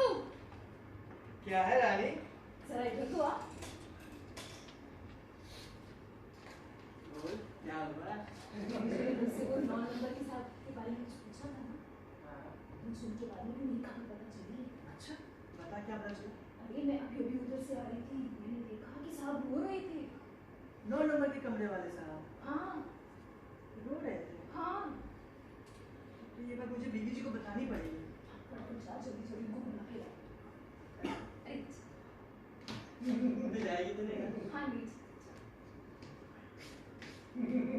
क्या है रानी? जरा इधर तो आ। बोल, क्या हुआ? मुझसे वो 9 नंबर के साथ के बारे में कुछ पूछा था ना, हाँ, तुम सुन के बाद में मेरी कहानी पता चली। अच्छा, बता क्या पता चला? अरे मैं अभी अभी उधर से आ रही थी, मैंने देखा कि साहब रो रहे थे। 9 नंबर के कमरे वाले साहब हाँ रो रहे थे। हाँ। तो ये बात मुझे बीबी जी को बतानी पड़ेगी। जा जल्दी जल्दी उनको बुला के ला। अरे मुझे जाएगी तो नहीं? हाँ नहीं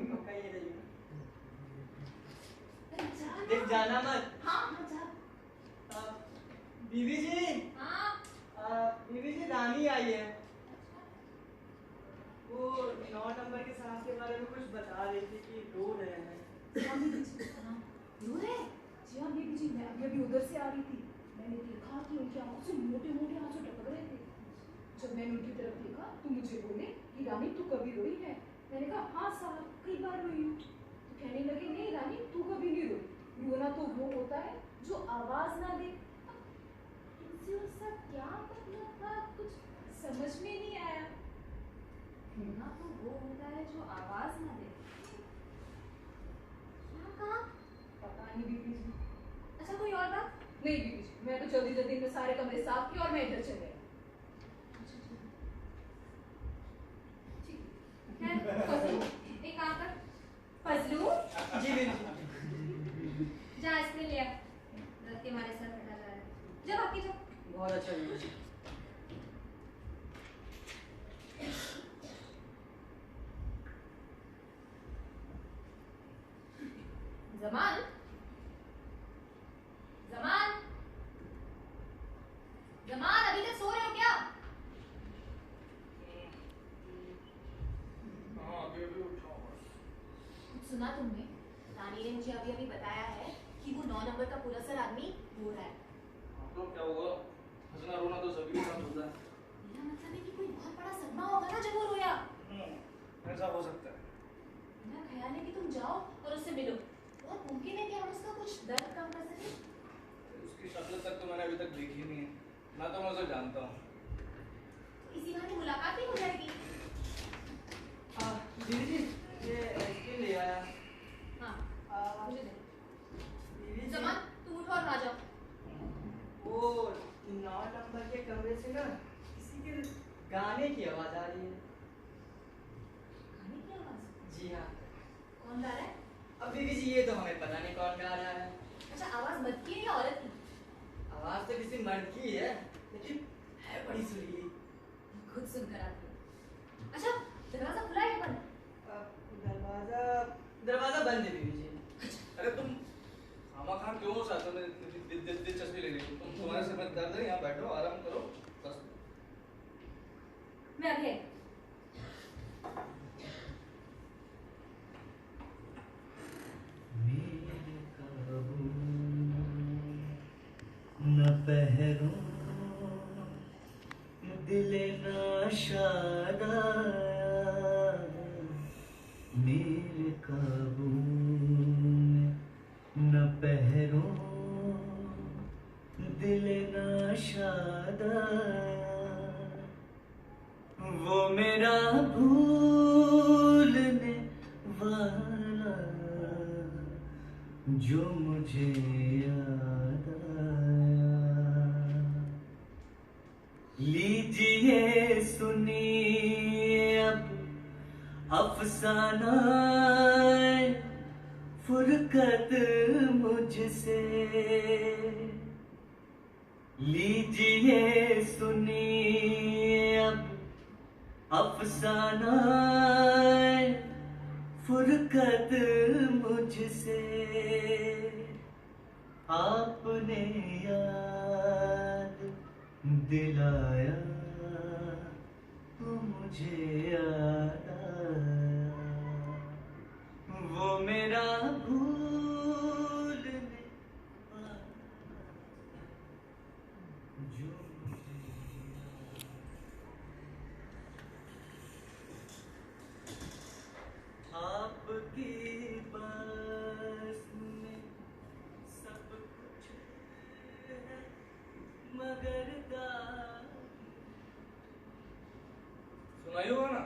पक्का ये रहेगी। अरे जा ना। देख जाना मत। हाँ हाँ जा। बीबी जी, हाँ बीबी जी रानी आई है। वो 9 नंबर के साहब के बारे में कुछ बता रही थी कि रो रहे हैं। हाँ बीबी जी, हाँ रो रहे हैं? जी हाँ बीबी जी, मैं अभी अभी उधर से आ रही थी, मैंने देखा कि उनकी आंखों से मोटे मोटे आंसू टपक रहे थे। जब मैंने उनकी तरफ देखा तो मुझे बोले कि रानी तू कभी रोई है? मैंने कहा हाँ साहब, कई बार रोई हूँ। तो कहने लगे नहीं रानी, नहीं बीबी जी। अच्छा कोई और बात? नहीं बीबी जी, मैं तो जल्दी जल्दी में सारे कमरे साफ किए और मैं इधर चले आई। खैर, फजलू, एक काम कर। फजलू, जी बीवी जी। जा आइसक्रीम ले आ। दर्द के मारे सर फटा जा रहा है। जा बाकी जा। बहुत अच्छा बीवी जी। जमान, जमान, जमान, अभी तक सो रहे हो क्या? हाँ अभी अभी उठा हूँ बस। सुना तुमने? नानी ने मुझे अभी अभी बताया है कि वो 9 नंबर का पुरस्कार आदमी रो रहा है। हाँ, तो क्या होगा? हंसना रोना तो सभी के साथ होता है। मेरा मतलब है कि कोई बहुत बड़ा सदमा होगा ना जब वो रोया। ऐसा हो सकता है। मेरा ख्याल है कि तुम जाओ और उससे मिलो। बहुत मुमकिन है कि हम उसका कुछ दर्द कम कर सकें। उसकी शक्ल तक तो मैंने अभी तक देखी नहीं है, ना तो मैं उसे जानता हूँ। इसी बहाने मुलाकात भी हो जाएगी। बीवी जी, ये आइसक्रीम ले आया। हाँ, मुझे दे। बीवी जी, जमान, तुम उठो और आ जाओ। वो 9 नंबर के कमरे से ना किसी के गाने की आवाज आ रही है। खाने की आवाज? जी हाँ। कौन गा रहा है? अब बीवी जी ये तो हमें पता नहीं कौन गा रहा है। अच्छा, आवाज मर्द की है या औरत की? आवाज तो किसी मर्द की है, लेकिन है बड़ी सुरीली। खुद सुनकर आती हूँ। अच्छा, दरवाजा खुला है या बंद? दरवाजा दरवाजा बंद है बीवी जी। अरे तुम खामा क्यों हो साथ में दिलचस्पी ले रही हो? तुम्हारे सिर में दर्द है, यहाँ बैठो आराम करो बस। मैं अभी आई। मेरे काबू न पहरों दिल नाशाद आया, मेरे काबू में न पहरों दिल नाशाद आया, वो मेरा भूलने वाला जो मुझे याद आया। लीजिए सुनिए अब अफसाना फुरकत मुझसे, लीजिए सुनिए अब अफसाना फुरकत मुझसे। आपने याद दिलाया तो मुझे याद आया, वो मेरा भूलने वाला जो मुझे आपकी बस में सब कुछ है मगर सुनाई होगा ना?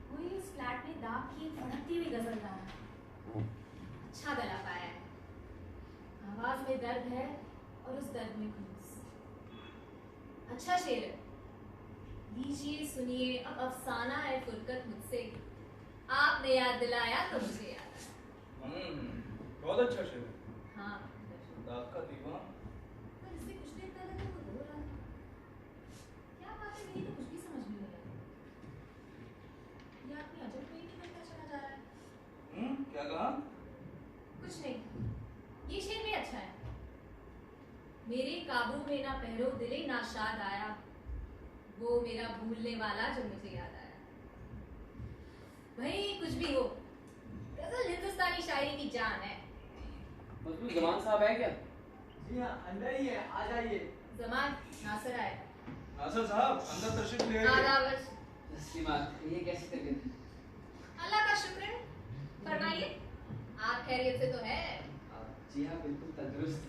कोई इस फ्लैट में दाग की एक फड़कती हुई गजल गा रहा है। अच्छा गला पाया है। आवाज में दर्द है और उस दर्द में खुलूस। अच्छा शेर है। लीजिए सुनिए अब अफसाना है फुरकत मुझसे, आपने याद दिलाया तो मुझे याद आया। बहुत अच्छा शेर है। हाँ, दाग का दीवान। पर इससे कुछ देर पहले तो वो रो रहा था। क्या बात है, मेरी तो कुछ भी समझ में नहीं आई। ये आदमी अजब कोई नहीं बनता चला जा रहा है। क्या कहा? कुछ नहीं, ये शेर भी अच्छा है। मेरे काबू में ना पहरो दिले ना शाद आया, वो मेरा भूलने वाला जो मुझे याद आया। भाई कुछ भी हो, गजल हिंदुस्तानी शायरी की जान है। मजबूर जमान साहब है क्या? जी हाँ, अंदर ही है, आ जाइए। जमान, नासिर आए। नासिर साहब अंदर तशरीफ ले आइए। आदाब। तस्लीमात, ये कैसी तबीयत? अल्लाह का शुक्र है। फरमाइए, आप खैरियत से तो है? जी हाँ, बिल्कुल तंदुरुस्त।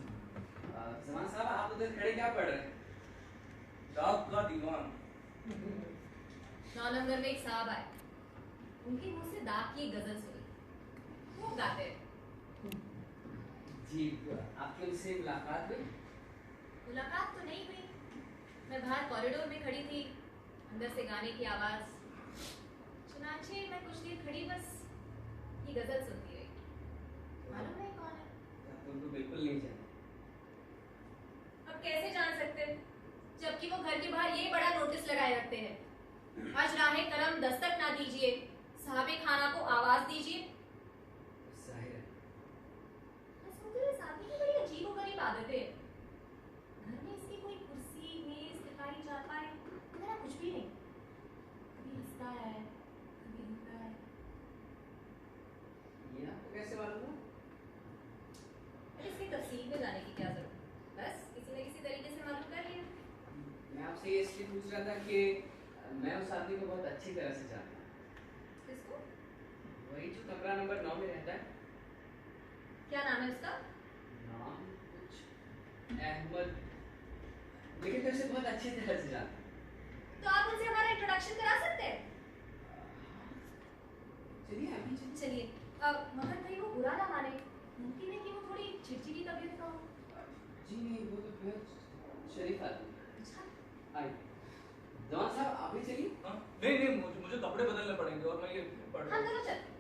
जमान साहब आप उधर खड़े क्या पढ़ रहे हैं? दाग का दीवान। 9 नंबर में एक साहब आए, उनके मुंह से दाग की एक गजल सुनी। खूब गाते हैं। जी, आपकी उनसे मुलाकात हुई? मुलाकात तो नहीं हुई। मैं बाहर कॉरिडोर में खड़ी थी, अंदर से गाने की आवाज। चुनाचे मैं कुछ देर खड़ी बस ये गजल सुनती रही। मालूम नहीं कौन है? आप उनको बिल्कुल नहीं जानते। अब कैसे जान सकते, जबकि वो घर के बाहर ये बड़ा नोटिस लगाए रखते हैं, आज राहे करम दस्तक ना दीजिए, साहबे खाना को आवाज दीजिए। जाहिर है। मैं सोचती हूँ साथी की बड़ी अजीबोगरीब आदतें हैं। घर में इसकी कोई कुर्सी, मेज, तिकारी, चारपाई, मेरा कुछ भी नहीं। कभी हंसता है, कभी रोता है। ये आपको कैसे मालूम हुआ? इसकी तफसील में जाने की क्या जरूरत, बस किसी न किसी तरीके से मालूम कर लिया। मैं आपसे ये इसलिए पूछ रहा था कि मैं उस आदमी को बहुत अच्छी तरह से जानता हूँ। किसको? वही जो कमरा नंबर 9 में रहता है। क्या नाम है उसका? नाम कुछ अहमद, लेकिन मैं उसे बहुत अच्छी तरह से जानता हूँ। तो आप उनसे हमारा इंट्रोडक्शन करा सकते हैं? चलिए अभी चलिए। चलिए, मगर कहीं वो बुरा ना माने, मुमकिन है कि वो थोड़ी चिड़चिड़ी तबीयत का हो। जी नहीं, वो तो बेहद शरीफ आदमी है। अच्छा, आइए जवान साहब, आप भी चलिए। हाँ? नहीं मुझे कपड़े बदलने पड़ेंगे और मैं ये पढ़ रहा हम हूँ। दोनों चलते।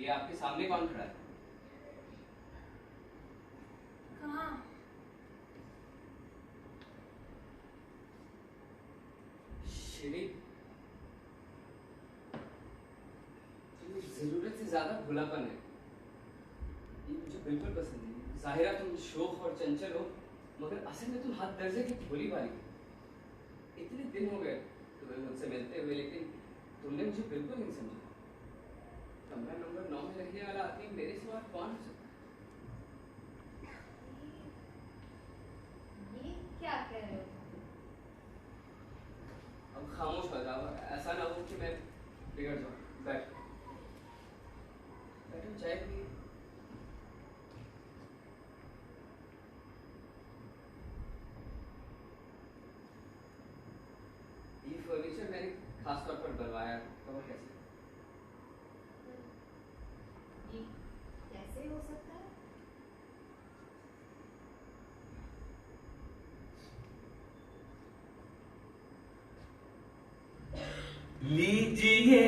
ये आपके सामने कौन खड़ा है? कहाँ? शरीफ। जरूरत से ज्यादा भोलापन है, ये मुझे बिल्कुल पसंद नहीं। जाहिरा तुम शोख और चंचल हो, मगर असल में तुम हाथ दर्जे की भोली भाली हो। इतने दिन हो गए तुम्हें मुझसे मिलते हुए, लेकिन तुमने मुझे बिल्कुल नहीं समझा। कमरा नंबर 9 में रहने वाला आदमी मेरे सिवा कौन हो सकता? ये क्या कह रहे हो? अब खामोश हो जाओ, ऐसा ना हो कि मैं बिगड़ जाऊं। बैठो बैठो, चाय पिए। ये फर्नीचर मैंने खास तौर पर बनवाया, कवर कैसे? ये कैसे हो सकता है? लीजिए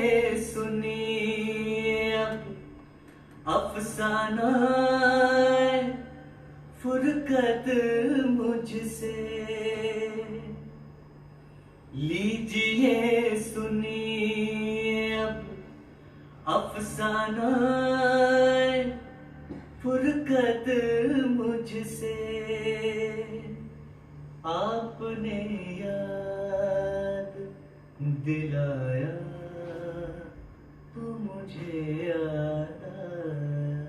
सुनिए अब अफसाना फुरकत मुझसे, लीजिए सुनिए अब अफसाना फुरकत मुझसे। आपने याद दिलाया तो मुझे याद आया,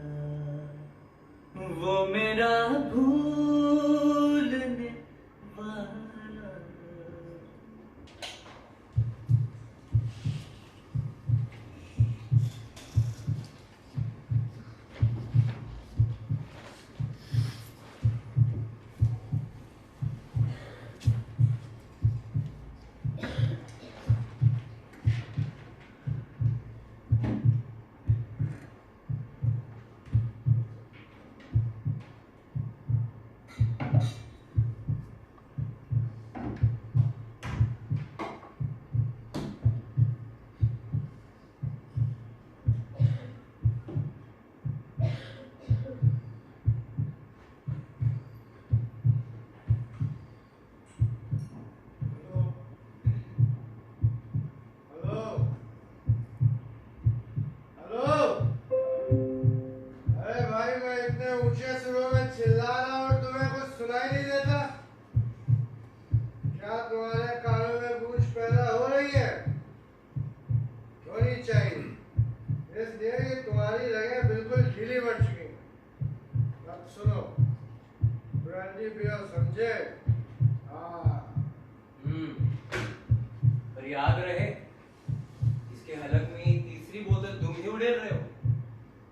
वो मेरा भूलने वाला। पर याद रहे, इसके हलक में ही तीसरी बोतल तुम ही उड़ेल रहे हो।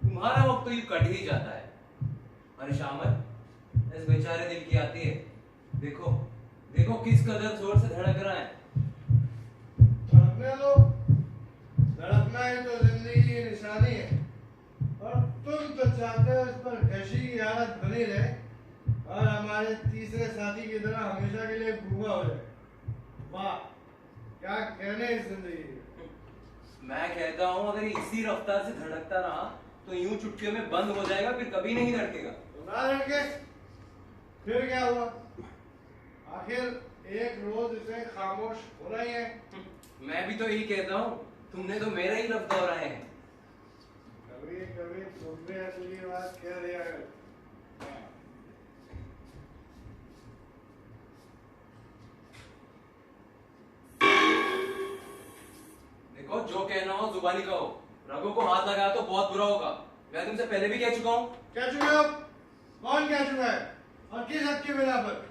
तुम्हारा वक्त तो ये कट ही जाता है। और शामत इस बेचारे दिल की आती है, देखो देखो किस कदर जोर से धड़क रहा है। धड़कने दो, धड़कना ही तो जिंदगी की निशानी है और तुम तो चाहते हो इस पर घसी की हालत बनी रहे और हमारे तीसरे साथी की तरह हमेशा के लिए गूंगा हो जाए। वाह, क्या कहने इस जिंदगी के। मैं कहता हूँ अगर ये इसी रफ्तार से धड़कता रहा तो यूं चुटकियों में बंद हो जाएगा, फिर कभी नहीं धड़केगा। तो ना धड़के, फिर क्या हुआ? आखिर एक रोज इसे खामोश होना ही है। मैं भी तो यही कहता हूँ, तुमने तो मेरा ही लफ्ज दोहराए हैं। कभी कभी तुम भी असली बात कह दिया करो। देखो जो कहना हो जुबानी कहो, रगों को हाथ लगाया तो बहुत बुरा होगा। मैं तुमसे पहले भी कह चुका हूँ। कह चुके हो? कौन कह चुका है और किस हद की बिना पर?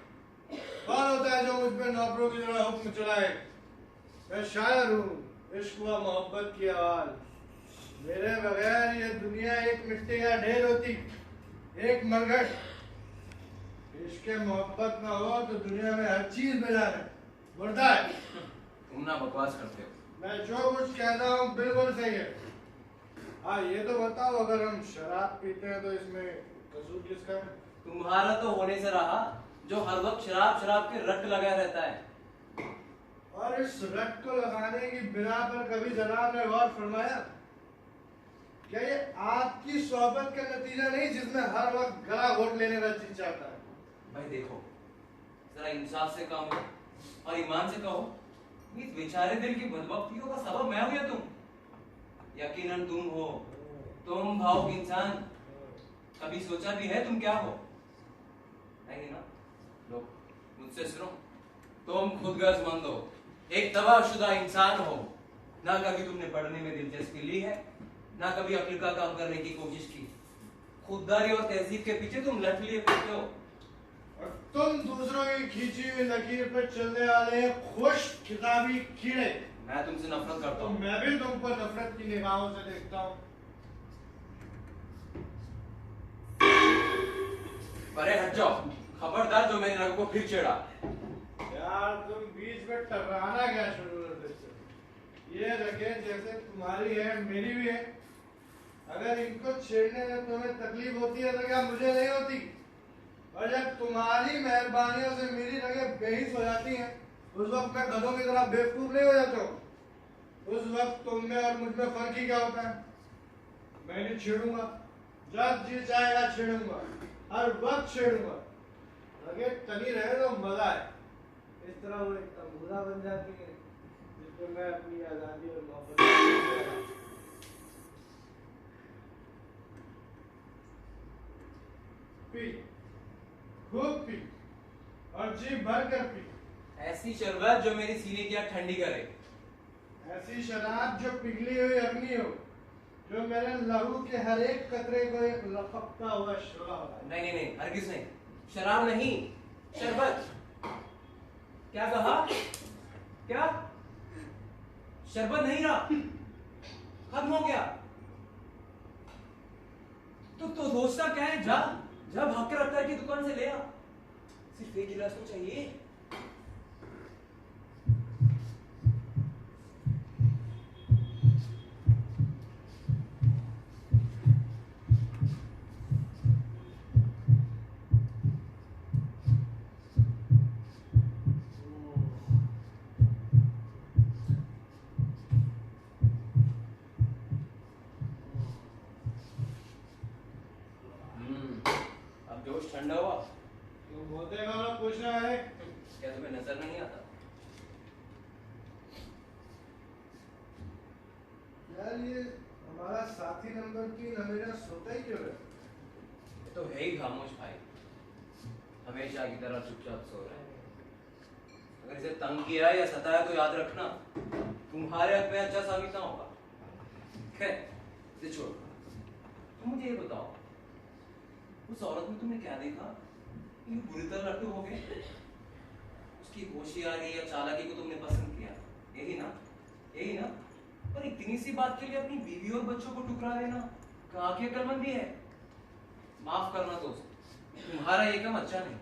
कौन होता है जो मुझ पर नौकरों की तरह हुक्म चलाए? मैं शायर हूँ, इश्क व मोहब्बत की आवाज। मेरे बगैर ये दुनिया एक मिट्टी का ढेर होती, एक मरघट। इश्क मोहब्बत ना हो तो दुनिया में हर चीज बेजार है, मुर्दा है। तुम ना बकवास करते हो। मैं जो कुछ कहता हूँ बिल्कुल सही है। हाँ ये तो बताओ, अगर हम शराब पीते हैं तो इसमें कसूर किसका है? तुम्हारा तो होने से रहा जो हर वक्त शराब शराब के रट लगा रहता है। और इस रट को लगाने की बिना पर कभी जनाब ने गौर फरमाया क्या ये आपकी सोहबत का नतीजा नहीं जिसमें हर वक्त गला घोट लेने का जी चाहता है? भाई देखो, जरा इंसाफ से कहो और ईमान से कहो, इस बेचारे दिल की बदबख्तियों का सबब मैं हूं या तुम? यकीनन तुम हो। तुम भावुक इंसान। कभी सोचा भी है तुम क्या हो? नहीं ना? लो मुझसे सुनो, तुम खुदगर्जमंद हो, एक तबाहशुदा इंसान हो। ना कभी तुमने पढ़ने में दिलचस्पी ली है, ना कभी अक्ल का काम करने की कोशिश की। खुददारी और तहजीब के पीछे तुम लट लिए फिरते हो। और तुम दूसरों की खींची हुई लकीर पर चलने वाले खुश किताबी कीड़े। मैं तुमसे नफरत करता तो हूँ। मैं भी तुम पर नफरत की निगाहों से देखता हूँ। अरे हट जाओ, खबरदार जो मेरे रंग को फिर छेड़ा। यार तुम बीच में टकराना क्या शुरू कर देते? ये रगें जैसे तुम्हारी है मेरी भी है। अगर इनको छेड़ने में तुम्हें तकलीफ होती है तो क्या मुझे नहीं होती? और जब तुम्हारी मेहरबानियों से मेरी रगें बेहिस हो जाती हैं, उस वक्त मैं गधों की तरह बेवकूफ नहीं हो जाता हूँ। उस वक्त तुम में और मुझ में फर्क ही क्या होता है? मैं नहीं छेड़ूंगा, जब जी चाहेगा छेड़ूंगा, हर वक्त छेड़ूंगा। रगें तनी रहे तो मजा है। इस तरह वो एक तंबूरा बन जाती है जिसमें मैं अपनी आजादी और मोहब्बत पी, खूब पी और जी भर कर पी। ऐसी शरबत जो मेरी सीने की आग ठंडी करे। ऐसी शराब जो पिघली हुई अग्नि हो, जो मेरे लहू के हर एक कतरे को एक लपकता हुआ शोला हो। नहीं नहीं नहीं, हरगिज नहीं। शराब नहीं, शरबत। क्या कहा? क्या? शरबत नहीं रहा, खत्म हो गया। तो सोचता क्या है? जा जा भाग कर अख्तर की दुकान से ले आ। सिर्फ एक गिलास तो चाहिए। अब जोश ठंडा हुआ। तुम होते कौन पूछना है? क्या तुम्हें नजर नहीं आता? यार ये हमारा साथी नंबर 3 हमेशा सोता ही क्यों है? ये तो है ही खामोश भाई, हमेशा की तरह चुपचाप सो रहा है। अगर इसे तंग किया या सताया तो याद रखना तुम्हारे हक में अच्छा साबित ना होगा। खैर इसे छोड़ो, तुम मुझे ये बताओ, उस औरत में तुमने क्या देखा? ये बुरी तरह लट्टू हो गए। उसकी होशियारी या चालाकी को तुमने पसंद किया, यही ना? यही ना? और इतनी सी बात के लिए अपनी बीवी और बच्चों को ठुकरा देना कहाँ की अक्लमंदी है? माफ करना दोस्त, तुम्हारा ये काम अच्छा नहीं।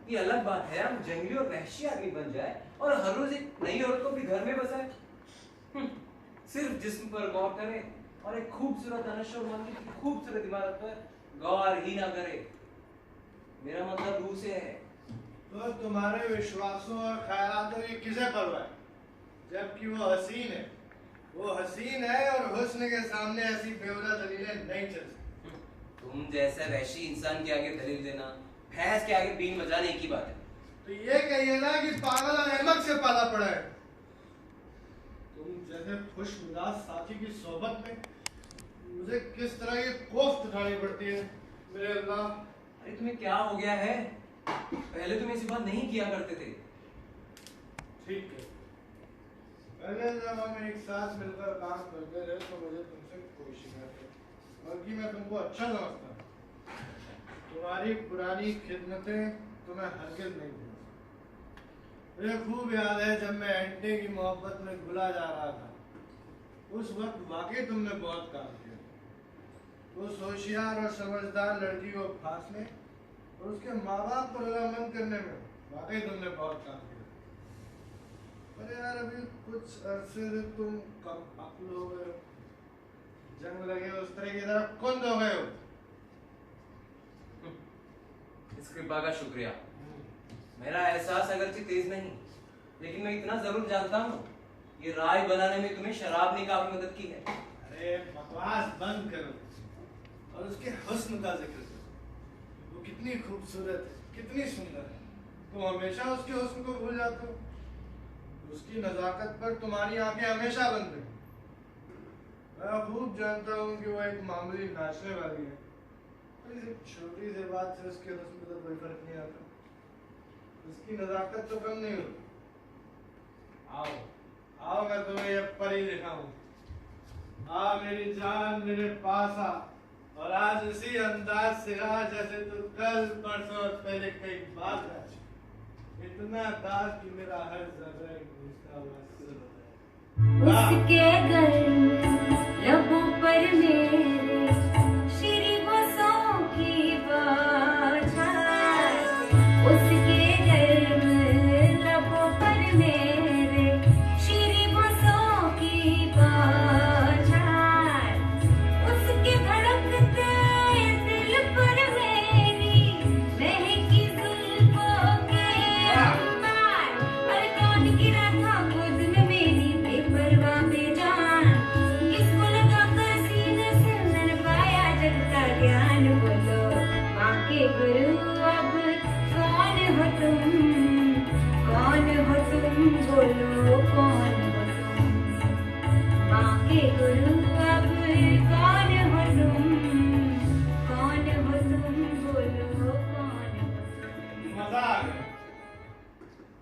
ये अलग बात है हम जंगली और वहशी आदमी बन जाए और हर रोज एक नई औरत को अपने घर में बसाए। सिर्फ जिस्म पर गौर करे और एक खूबसूरत अनश्वर की खूबसूरत इमारत पर गौर ही ना करे। मेरा मतलब रूह से है। तो तुम्हारे विश्वासों और ख्यालों की किसे परवाह है, जबकि वो हसीन है। वो हसीन है और हुस्न के सामने ऐसी बेवजह दलीलें नहीं चल सकती। तुम जैसे वैशी इंसान के आगे दलील देना भैंस के आगे बीन बजाने एक ही बात है। तो ये कहिए ना कि पागल और अहमक से पाला पड़ा है। तुम जैसे खुशमिजाज साथी की सोबत में मुझे किस तरह की कोफ्त उठानी पड़ती है। मेरे अल्लाह, अरे तुम्हें क्या हो गया है? पहले तुम ऐसी बात नहीं किया करते थे। ठीक है, पहले जब हम एक साथ मिलकर काम करते रहे तो मुझे तुमसे कोई शिकायत नहीं, बल्कि मैं तुमको अच्छा समझता हूँ। तुम्हारी पुरानी खिदमतें तुम्हें हरगिज़ नहीं भूलूंगा। मुझे खूब याद है जब मैं एंटे की मोहब्बत में घुला जा रहा था, उस वक्त वाकई तुमने बहुत काम किया। उस होशियार और समझदार लड़की को फांसने और उसके माँ बाप को रजामंद करने में वाकई तुमने बहुत काम किया। पर यार अभी कुछ अरसे से तुम कम अक्ल हो गए हो, जंग लगे उस तरह की तरह कुंद हो गए हो। इस कृपा का शुक्रिया। मेरा एहसास अगरचे तेज नहीं, लेकिन मैं इतना जरूर जानता हूँ ये राय बनाने में तुम्हें शराब ने काफी मदद की है। अरे बकवास बंद करो और उसके हुस्न का जिक्र करो। वो कितनी खूबसूरत है, कितनी सुंदर है। तुम हमेशा उसके हुस्न को भूल जाते हो। उसकी नजाकत पर तुम्हारी आंखें हमेशा बंद हैं। मैं खूब जानता हूँ कि वो एक मामूली नाचने वाली है, छोटी सी बात से उसके हुस्न पर तो कोई फर्क नहीं आता। उसकी नजाकत तो कम नहीं होती। आओ आओ, मैं तुम्हें ये परी दिखाऊं। आ मेरी जान मेरे पास आ, और आज उसी अंदाज से आ जैसे तू कल परसों और पहले कई बार नाची। इतना दाग कि मेरा हर जर्रा गूंजता हुआ सुर हो जाए। उसके गर्म लबों पर मेरे श्री बसों की बौछार। उसके गर्म लबों पर मेरे श्री बसों की बौछार। उसके धड़कते दिल पर मेरी महकी जुल्फों के अंबार। और कौन गिरा था गोद में मेरी बेपरवाह बेजान। किसको लगा कर सीने से नर पाया जग का ज्ञान। बोलो माँ के गुरु अब कौन हो तुम, कौन हो तुम, बोलो कौन हो तुम। माँ के गुरु अब कौन हो तुम, कौन हो तुम, बोलो कौन हो तुम। मजा आ गया,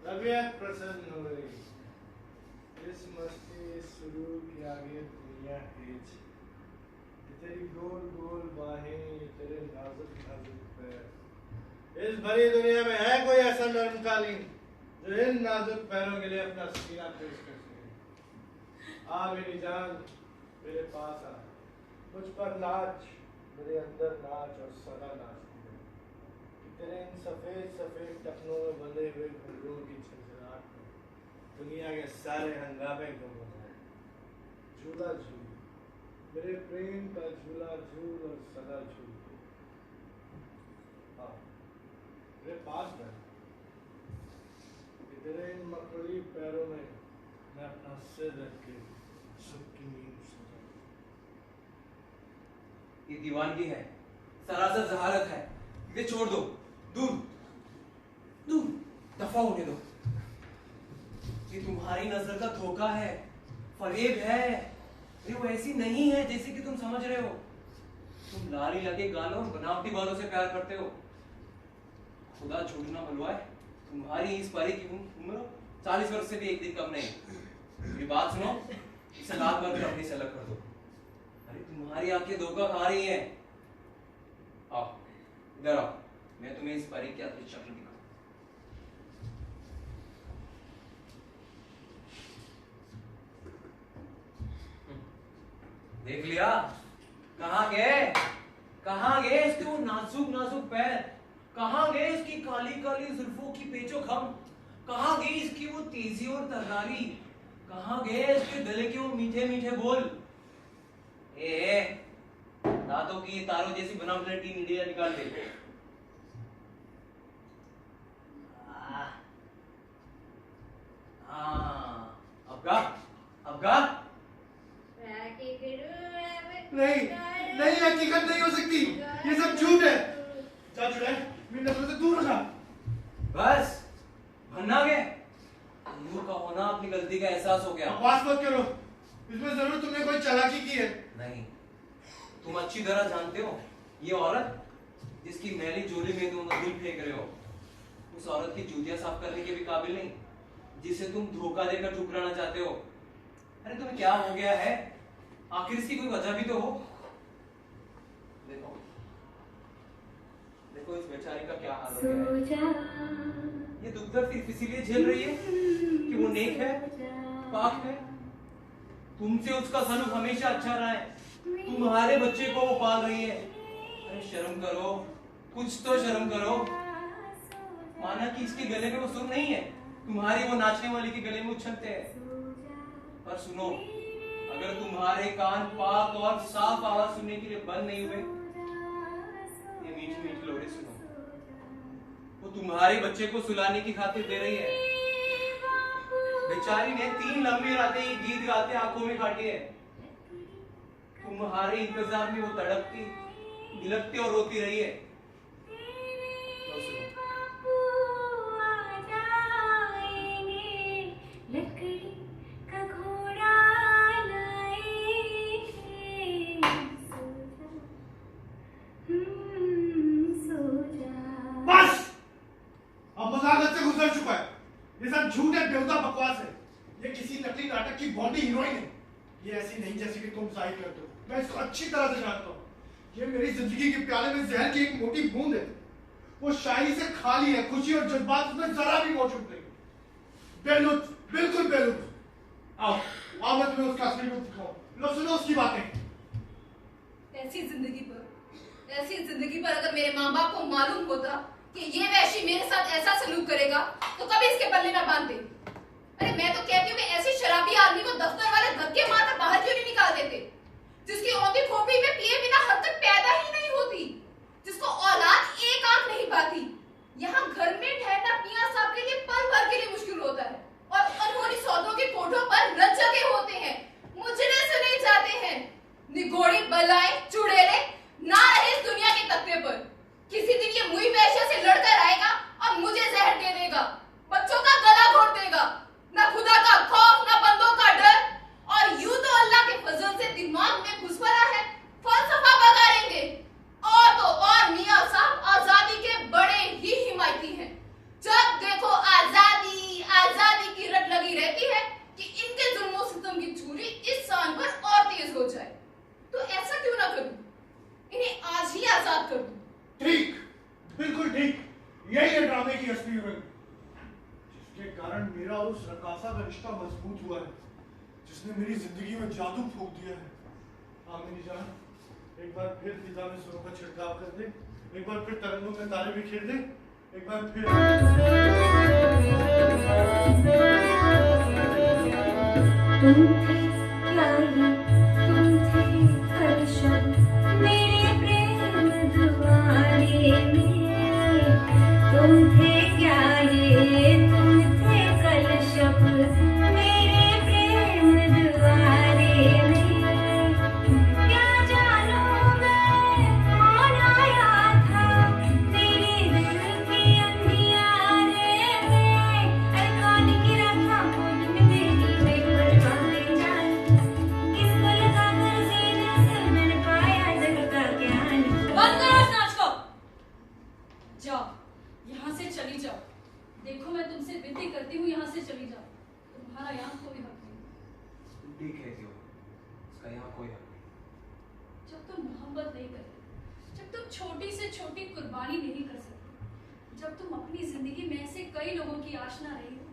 तबीयत प्रसन्न हो गई। इस मस्ती इस सुरूर के आगे दुनिया हेज। ये तेरी गोल गोल बाहें, ये तेरे नाजुक नाजुक पैर। इस भरी दुनिया में है कोई ऐसा नरम कालीन जो इन नाजुक पैरों के लिए अपना सीना पेश कर सके। आ मेरी जान मेरे पास आ, मुझ पर नाच, मेरे अंदर नाच और सदा नाचती है। कि तेरे इन सफेद सफेद टखनों में बंधे हुए घुंघरूओं की झंझनाहट में दुनिया के सारे हंगामे गुम हो जाए। झूला झूल, मेरे प्रेम का झूला झूल और सदा झूल। हाँ, मेरे पास बैठ, तेरे इन मकड़ी पैरों में मैं अपना सिर रख के सुख की नींद सो जाऊं। ये दीवानगी है, सरासर जहालत है। इसे छोड़ दो, दूर दूर दफा होने दो। ये तुम्हारी नजर का धोखा है, फरेब है। ये वो ऐसी नहीं है जैसे कि तुम समझ रहे हो। तुम लारी लगे गालों और बनावटी बालों से प्यार करते हो। खुदा झूठ ना बुलवाए, तुम्हारी इस परी की उम्र 40 वर्ष से भी एक दिन कम नहीं। मेरी बात सुनो, इसे लात भर अपनी से अलग कर दो। अरे तुम्हारी आंखें धोखा खा रही हैं। आओ इधर आओ, मैं तुम्हें इस परी की असली शक्ल दिखाऊं। देख लिया? कहाँ गए इसके वो नाजुक नाजुक पैर? कहाँ गए उसकी काली काली जुल्फों की पेचो खम? कहाँ गई इसकी वो तेजी और तर्रारी? कहाँ गए इसके गले के वो मीठे मीठे बोल? दांतों की तारों जैसी बनावट टीन इंडिया निकाल दे। अबगा नहीं नहीं, हकीकत नहीं हो सकती, ये सब झूठ है। जा चुड़ैल, मेरी नजरों से दूर रखा। बस भन्ना गए। यूं का होना अपनी गलती का एहसास हो गया। बकवास मत करो, इसमें जरूर तुमने कोई चालाकी की है। नहीं, तुम अच्छी तरह जानते हो ये औरत जिसकी मैली झोली में तुम दिल फेंक रहे हो, उस औरत की जूतियां साफ करने के भी काबिल नहीं, जिसे तुम धोखा देकर ठुकराना चाहते हो। अरे तुम्हें क्या हो गया है? आखिर इसकी कोई वजह भी तो हो। देखो देखो इस बेचारी का क्या हाल हो गया है। ये दुख दर्द सिर्फ इसीलिए झेल रही है कि वो नेक है, पाक है। तुमसे उसका सलूक हमेशा अच्छा रहा है। तुम्हारे बच्चे को वो पाल रही है। अरे शर्म करो, कुछ तो शर्म करो। माना कि इसके गले में वो सुर नहीं है, तुम्हारी वो नाचने वाली के गले में उछलते हैं। पर सुनो, अगर तुम्हारे कान पाक और साफ आवाज सुनने के लिए बंद नहीं हुए, ये मीठी मीठी लोरी सुनो। वो तुम्हारे बच्चे को सुलाने की खातिर दे रही है। बेचारी ने 3 लंबी रातें ये गीत गाते आंखों में काटी है। तुम्हारे इंतजार में वो तड़पती, बिलखती और रोती रही है। लो सुनो। बस, अब मजाक से गुजर चुका है। ये सब झूठ है, बेहुदा बकवास है। ये किसी नकली नाटक की बॉडी हीरोइन है। ये ऐसी नहीं जैसी कि तुम जाहिर करते हो। मैं इसको अच्छी तरह से जानता हूँ। ये मेरी जिंदगी के प्याले में जहर की एक मोटी बूंद है। वो शायरी से खाली है, खुशी और जज्बात उसमें जरा भी मौजूद नहीं। बेलुत्फ, बिल्कुल बेलुत्फ। आओ आओ, मैं तुम्हें उसका असली रूप दिखाऊं। लो सुनो उसकी बातें। ऐसी जिंदगी पर अगर मेरे माँ बाप को मालूम होता कि ये वैशी मेरे साथ ऐसा सलूक करेगा तो कभी इसके पल्ले ना बांधते। अरे मैं तो कहती हूँ कि ऐसे शराबी आदमी को दफ्तर वाले धक्के मारकर बाहर क्यों नहीं निकाल देते, जिसकी औंधी खोपड़ी में पिए बिना हरकत पैदा ही नहीं होती, जिसको औलाद एक आंख नहीं पाती। यहाँ घर में ठहरना मियां साहब के लिए पल भर के लिए मुश्किल होता है और अनहोनी सौदों के कोठों पर रज जगे होते हैं, मुजरे सुने जाते हैं। निगोड़ी बलाएं चुड़ैले ना रहे इस दुनिया के तख्ते पर। किसी दिन ये मुई वैश्य से लड़कर आएगा और मुझे जहर दे देगा, बच्चों का गला घोट देगा। ना खुदा का खौफ, ना बंदों का डर, और यूं तो अल्लाह के फजल से दिमाग में घुस पड़ा है, फलसफा बगाड़ेंगे। और तो और मियां साहब आजादी के बड़े ही हिमायती हैं। जब देखो आजादी आजादी की रट लगी रहती है कि इनके जुल्म सितम की छुरी इस शान पर और तेज हो जाए। तो ऐसा क्यों ना करूं, इन्हें आज ही आजाद कर दूं। ठीक, बिल्कुल ठीक। यही है ड्रामे की असली रंग, जिसके कारण मेरा उस रकासा का रिश्ता मजबूत हुआ है, जिसने मेरी जिंदगी में जादू फूंक दिया है। हाँ मेरी जान, एक बार फिर फिजा में सुरों का छिड़काव कर दे, एक बार फिर तरंगों में तारे बिखेर दे, एक बार फिर तुम थे क्या ये, तुम थे हर शब्द मेरे प्रेम दुआरे में। तुम थे क्या ये, तुम थे कल शब्द मेरे प्रेम दुआरे में। क्या जानूं मैं कौन आया था तेरे दिल के अंधियारे में। अरे कौन गिरा था गोद में मेरी बेपरवाह जान, किसको लगा कर सीने से मैंने पाया जग का ज्ञान। बंद करो इस नाच को, जाओ यहाँ से चली जाओ। देखो मैं तुमसे विनती करती हूँ, यहाँ से चली जाओ। तुम्हारा यहाँ कोई हक नहीं। ठीक है क्यों? इसका यहाँ कोई हक नहीं। जब तुम मोहब्बत नहीं करते, जब तुम छोटी से छोटी कुर्बानी नहीं कर सकते, जब तुम अपनी जिंदगी में ऐसे कई लोगों की आशना रही हो,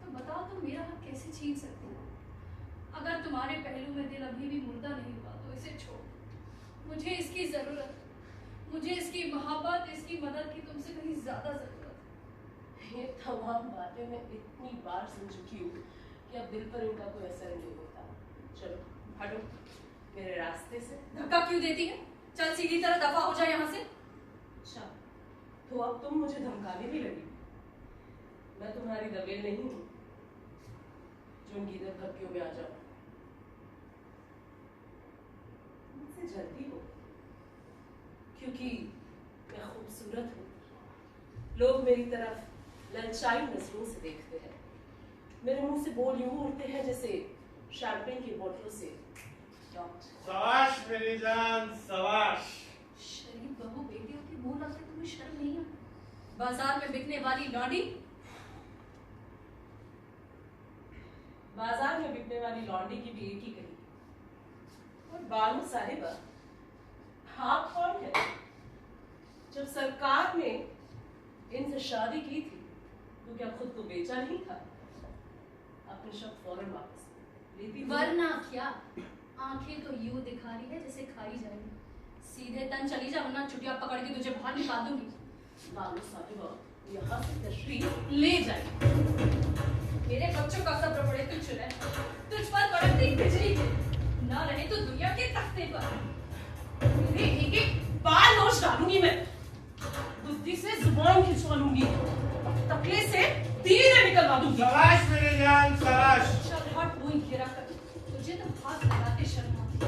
तो बताओ तुम मेरा हक कैसे छीन सकते हो? अगर तुम्हारे पहलू में दिल अभी भी मुर्दा नहीं हुआ तो इसे छोड़। मुझे इसकी जरूरत, मुझे इसकी मोहब्बत, इसकी मदद मोहब्बत की तुमसे कहीं ज्यादा जरूरत है। ये तमाम बातें मैं इतनी बार सुन चुकी हूँ कि अब दिल पर इनका कोई असर नहीं होता। चलो हटो मेरे रास्ते से। धक्का क्यों देती है? चल सीधी तरह दफा हो जाए यहाँ से। अच्छा, तो अब तुम मुझे धमकाने भी लगी। मैं तुम्हारी दबेल नहीं हूँ जो उनकी इधर धक्कियों में आ जाओ। मुझसे जल्दी हो क्योंकि मैं खूबसूरत हूँ। लोग मेरी तरफ ललचाई नजरों से देखते हैं। मेरे मुंह से बोल यूं उड़ते हैं जैसे शैंपेन की बोतलों से। शाबाश मेरी जान, शाबाश। शरीफ बहू बेटियों की मुंह लगते तुम्हें शर्म नहीं आती? बाजार में बिकने वाली लौंडी। बाजार में बिकने वाली लौंडी की भी एक ही कही। और बानू साहिबा, आप कौन है? जब सरकार ने इनसे शादी की थी तो क्या खुद को बेचा नहीं था? अपने शब्द फौरन वापस लेती थी। वरना क्या? आंखें तो यूं दिखा रही है जैसे खाई जाएगी। सीधे तन चली जा वरना चुटिया पकड़ के तुझे बाहर निकाल दूंगी। बानू साहिबा, यहाँ से तशरीफ ले जाए। मेरे बच्चों का सब्र बड़े तुझ है। तुझ पर कड़कती बिजली के ना रहे तो दुनिया के तख्ते पर मेरे एक एक बाल नोच डालूंगी मैं। बुद्धि से जुबान खिंचवा लूंगी। तकले से तीर निकलवा दूंगी। शाबाश मेरी जान, शाबाश। चल हट मुंह घेरा कर। तुझे तो हाथ लगाते शर्म आती है।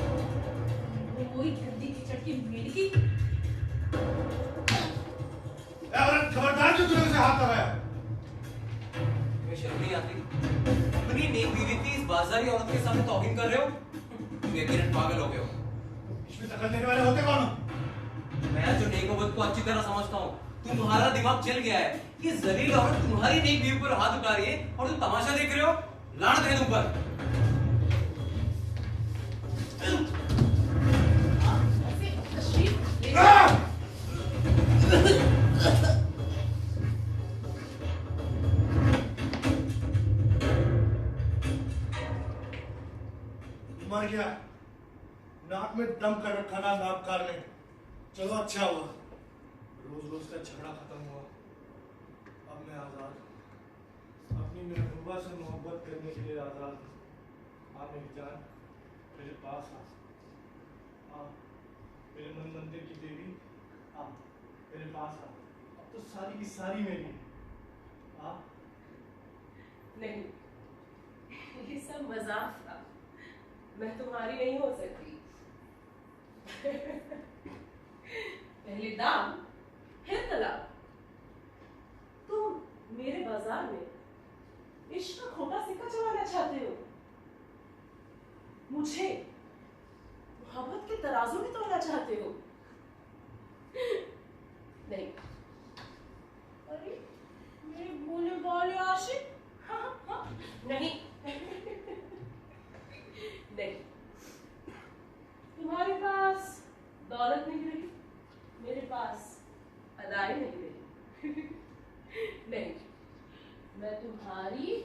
वो वही गंदी कीचड़ की मेढकी। औरत खबरदार जो तूने उसे हाथ लगाया। तुम्हें शर्म नहीं आती? अपनी नेक बीवी की इस बाजारी औरत के सामने तौहीन कर रहे हो? तुम यकीनन पागल हो गए हो। इसमें दखल देने वाले होते कौन हो? मैं जो नेकोबत को अच्छी तरह समझता हूँ, तुम्हारा दिमाग चल गया है। ये जलील औरत तुम्हारी नेक बीवी पर हाथ उठा रही है और तुम तमाशा देख रहे हो। लानत है तुम पर। मर गया, नाक में दम कर रखा ना नापकार ने। चलो अच्छा हुआ, रोज रोज का झगड़ा खत्म हुआ। अब मैं आजाद, अपनी महबूबा से मोहब्बत करने के लिए आजाद हूँ। आ मेरी जान, मेरे पास आ मेरे मन मंदिर की देवी, आ मेरे पास आ। अब तो सारी की सारी मेरी आ। नहीं, ये सब मजाक था। मैं तुम्हारी नहीं हो सकती। पहले दाम फिर तलाक। तुम मेरे बाजार में इश्क का खोटा सिक्का चलाना चाहते हो। मुझे मोहब्बत के तराजू में तोड़ना चाहते हो। नहीं। अरे मेरे भोले भाले आशिक। हाँ, नहीं। नहीं, तुम्हारे पास दौलत नहीं रही, मेरे पास अदाएं नहीं रही। नहीं, मैं तुम्हारी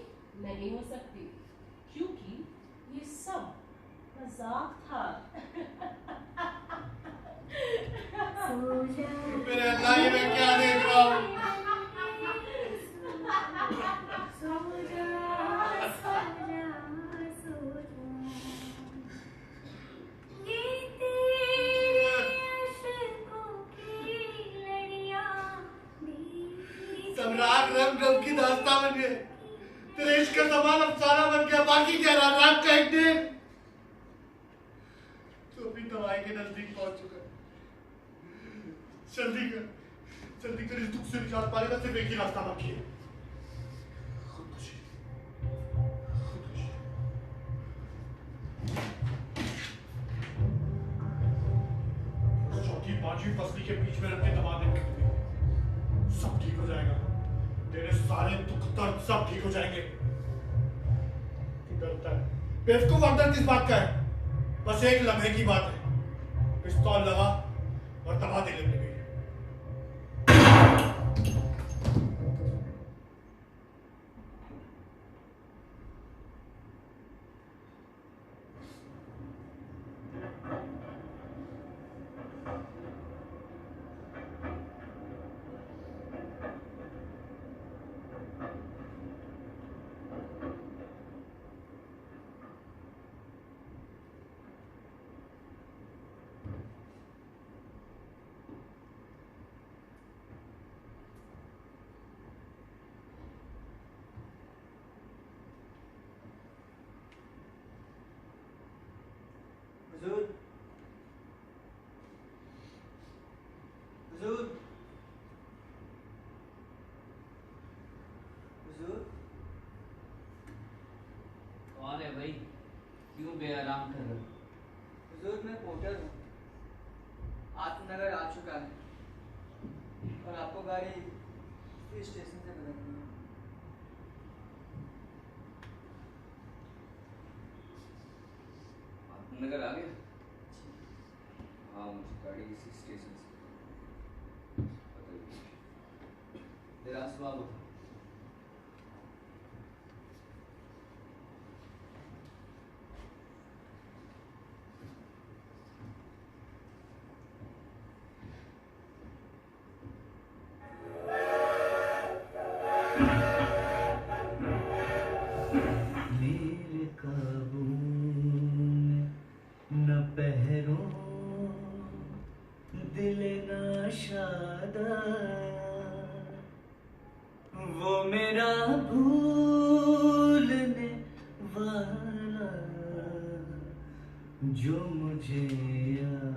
नहीं हो सकती क्योंकि ये सब मजाक था। मेरे अल्लाह, ये मैं क्या देख रहा हूँ? सम्राट रंग रंग की दास्तां बन गए। तेरे इश्क का सामान अफसाना बन गया। बाकी क्या रहा? रात का एक दिन तो अपनी दवाई के नजदीक पहुंच चुका है। जल्दी कर, जल्दी कर, इस दुख से निजात पाने का सिर्फ एक ही रास्ता बाकी है। खुदकुशी, खुदकुशी। चौथी पांचवी फसली के बीच में रख के दबा दे। सब ठीक हो जाएगा। तेरे सारे दुख दर्द सब ठीक हो जाएंगे। तू डरता है? बेवकूफ, और दर्द किस बात का है? बस एक लम्हे की बात है। पिस्तौल लगा और दबा दे लेने गई। पे आराम कर रहे हो? हुजूर मैं पोर्टर हूँ, आत्मनगर आ चुका है और आपको गाड़ी इस स्टेशन से बदलनी है। आत्मनगर आ गया? हाँ, मुझे गाड़ी इसी स्टेशन से बदलनी है। तेरा सवाल होता। मेरे काबू में न पहरों दिल नाशादा, वो मेरा भूलने वाला जो मुझे याद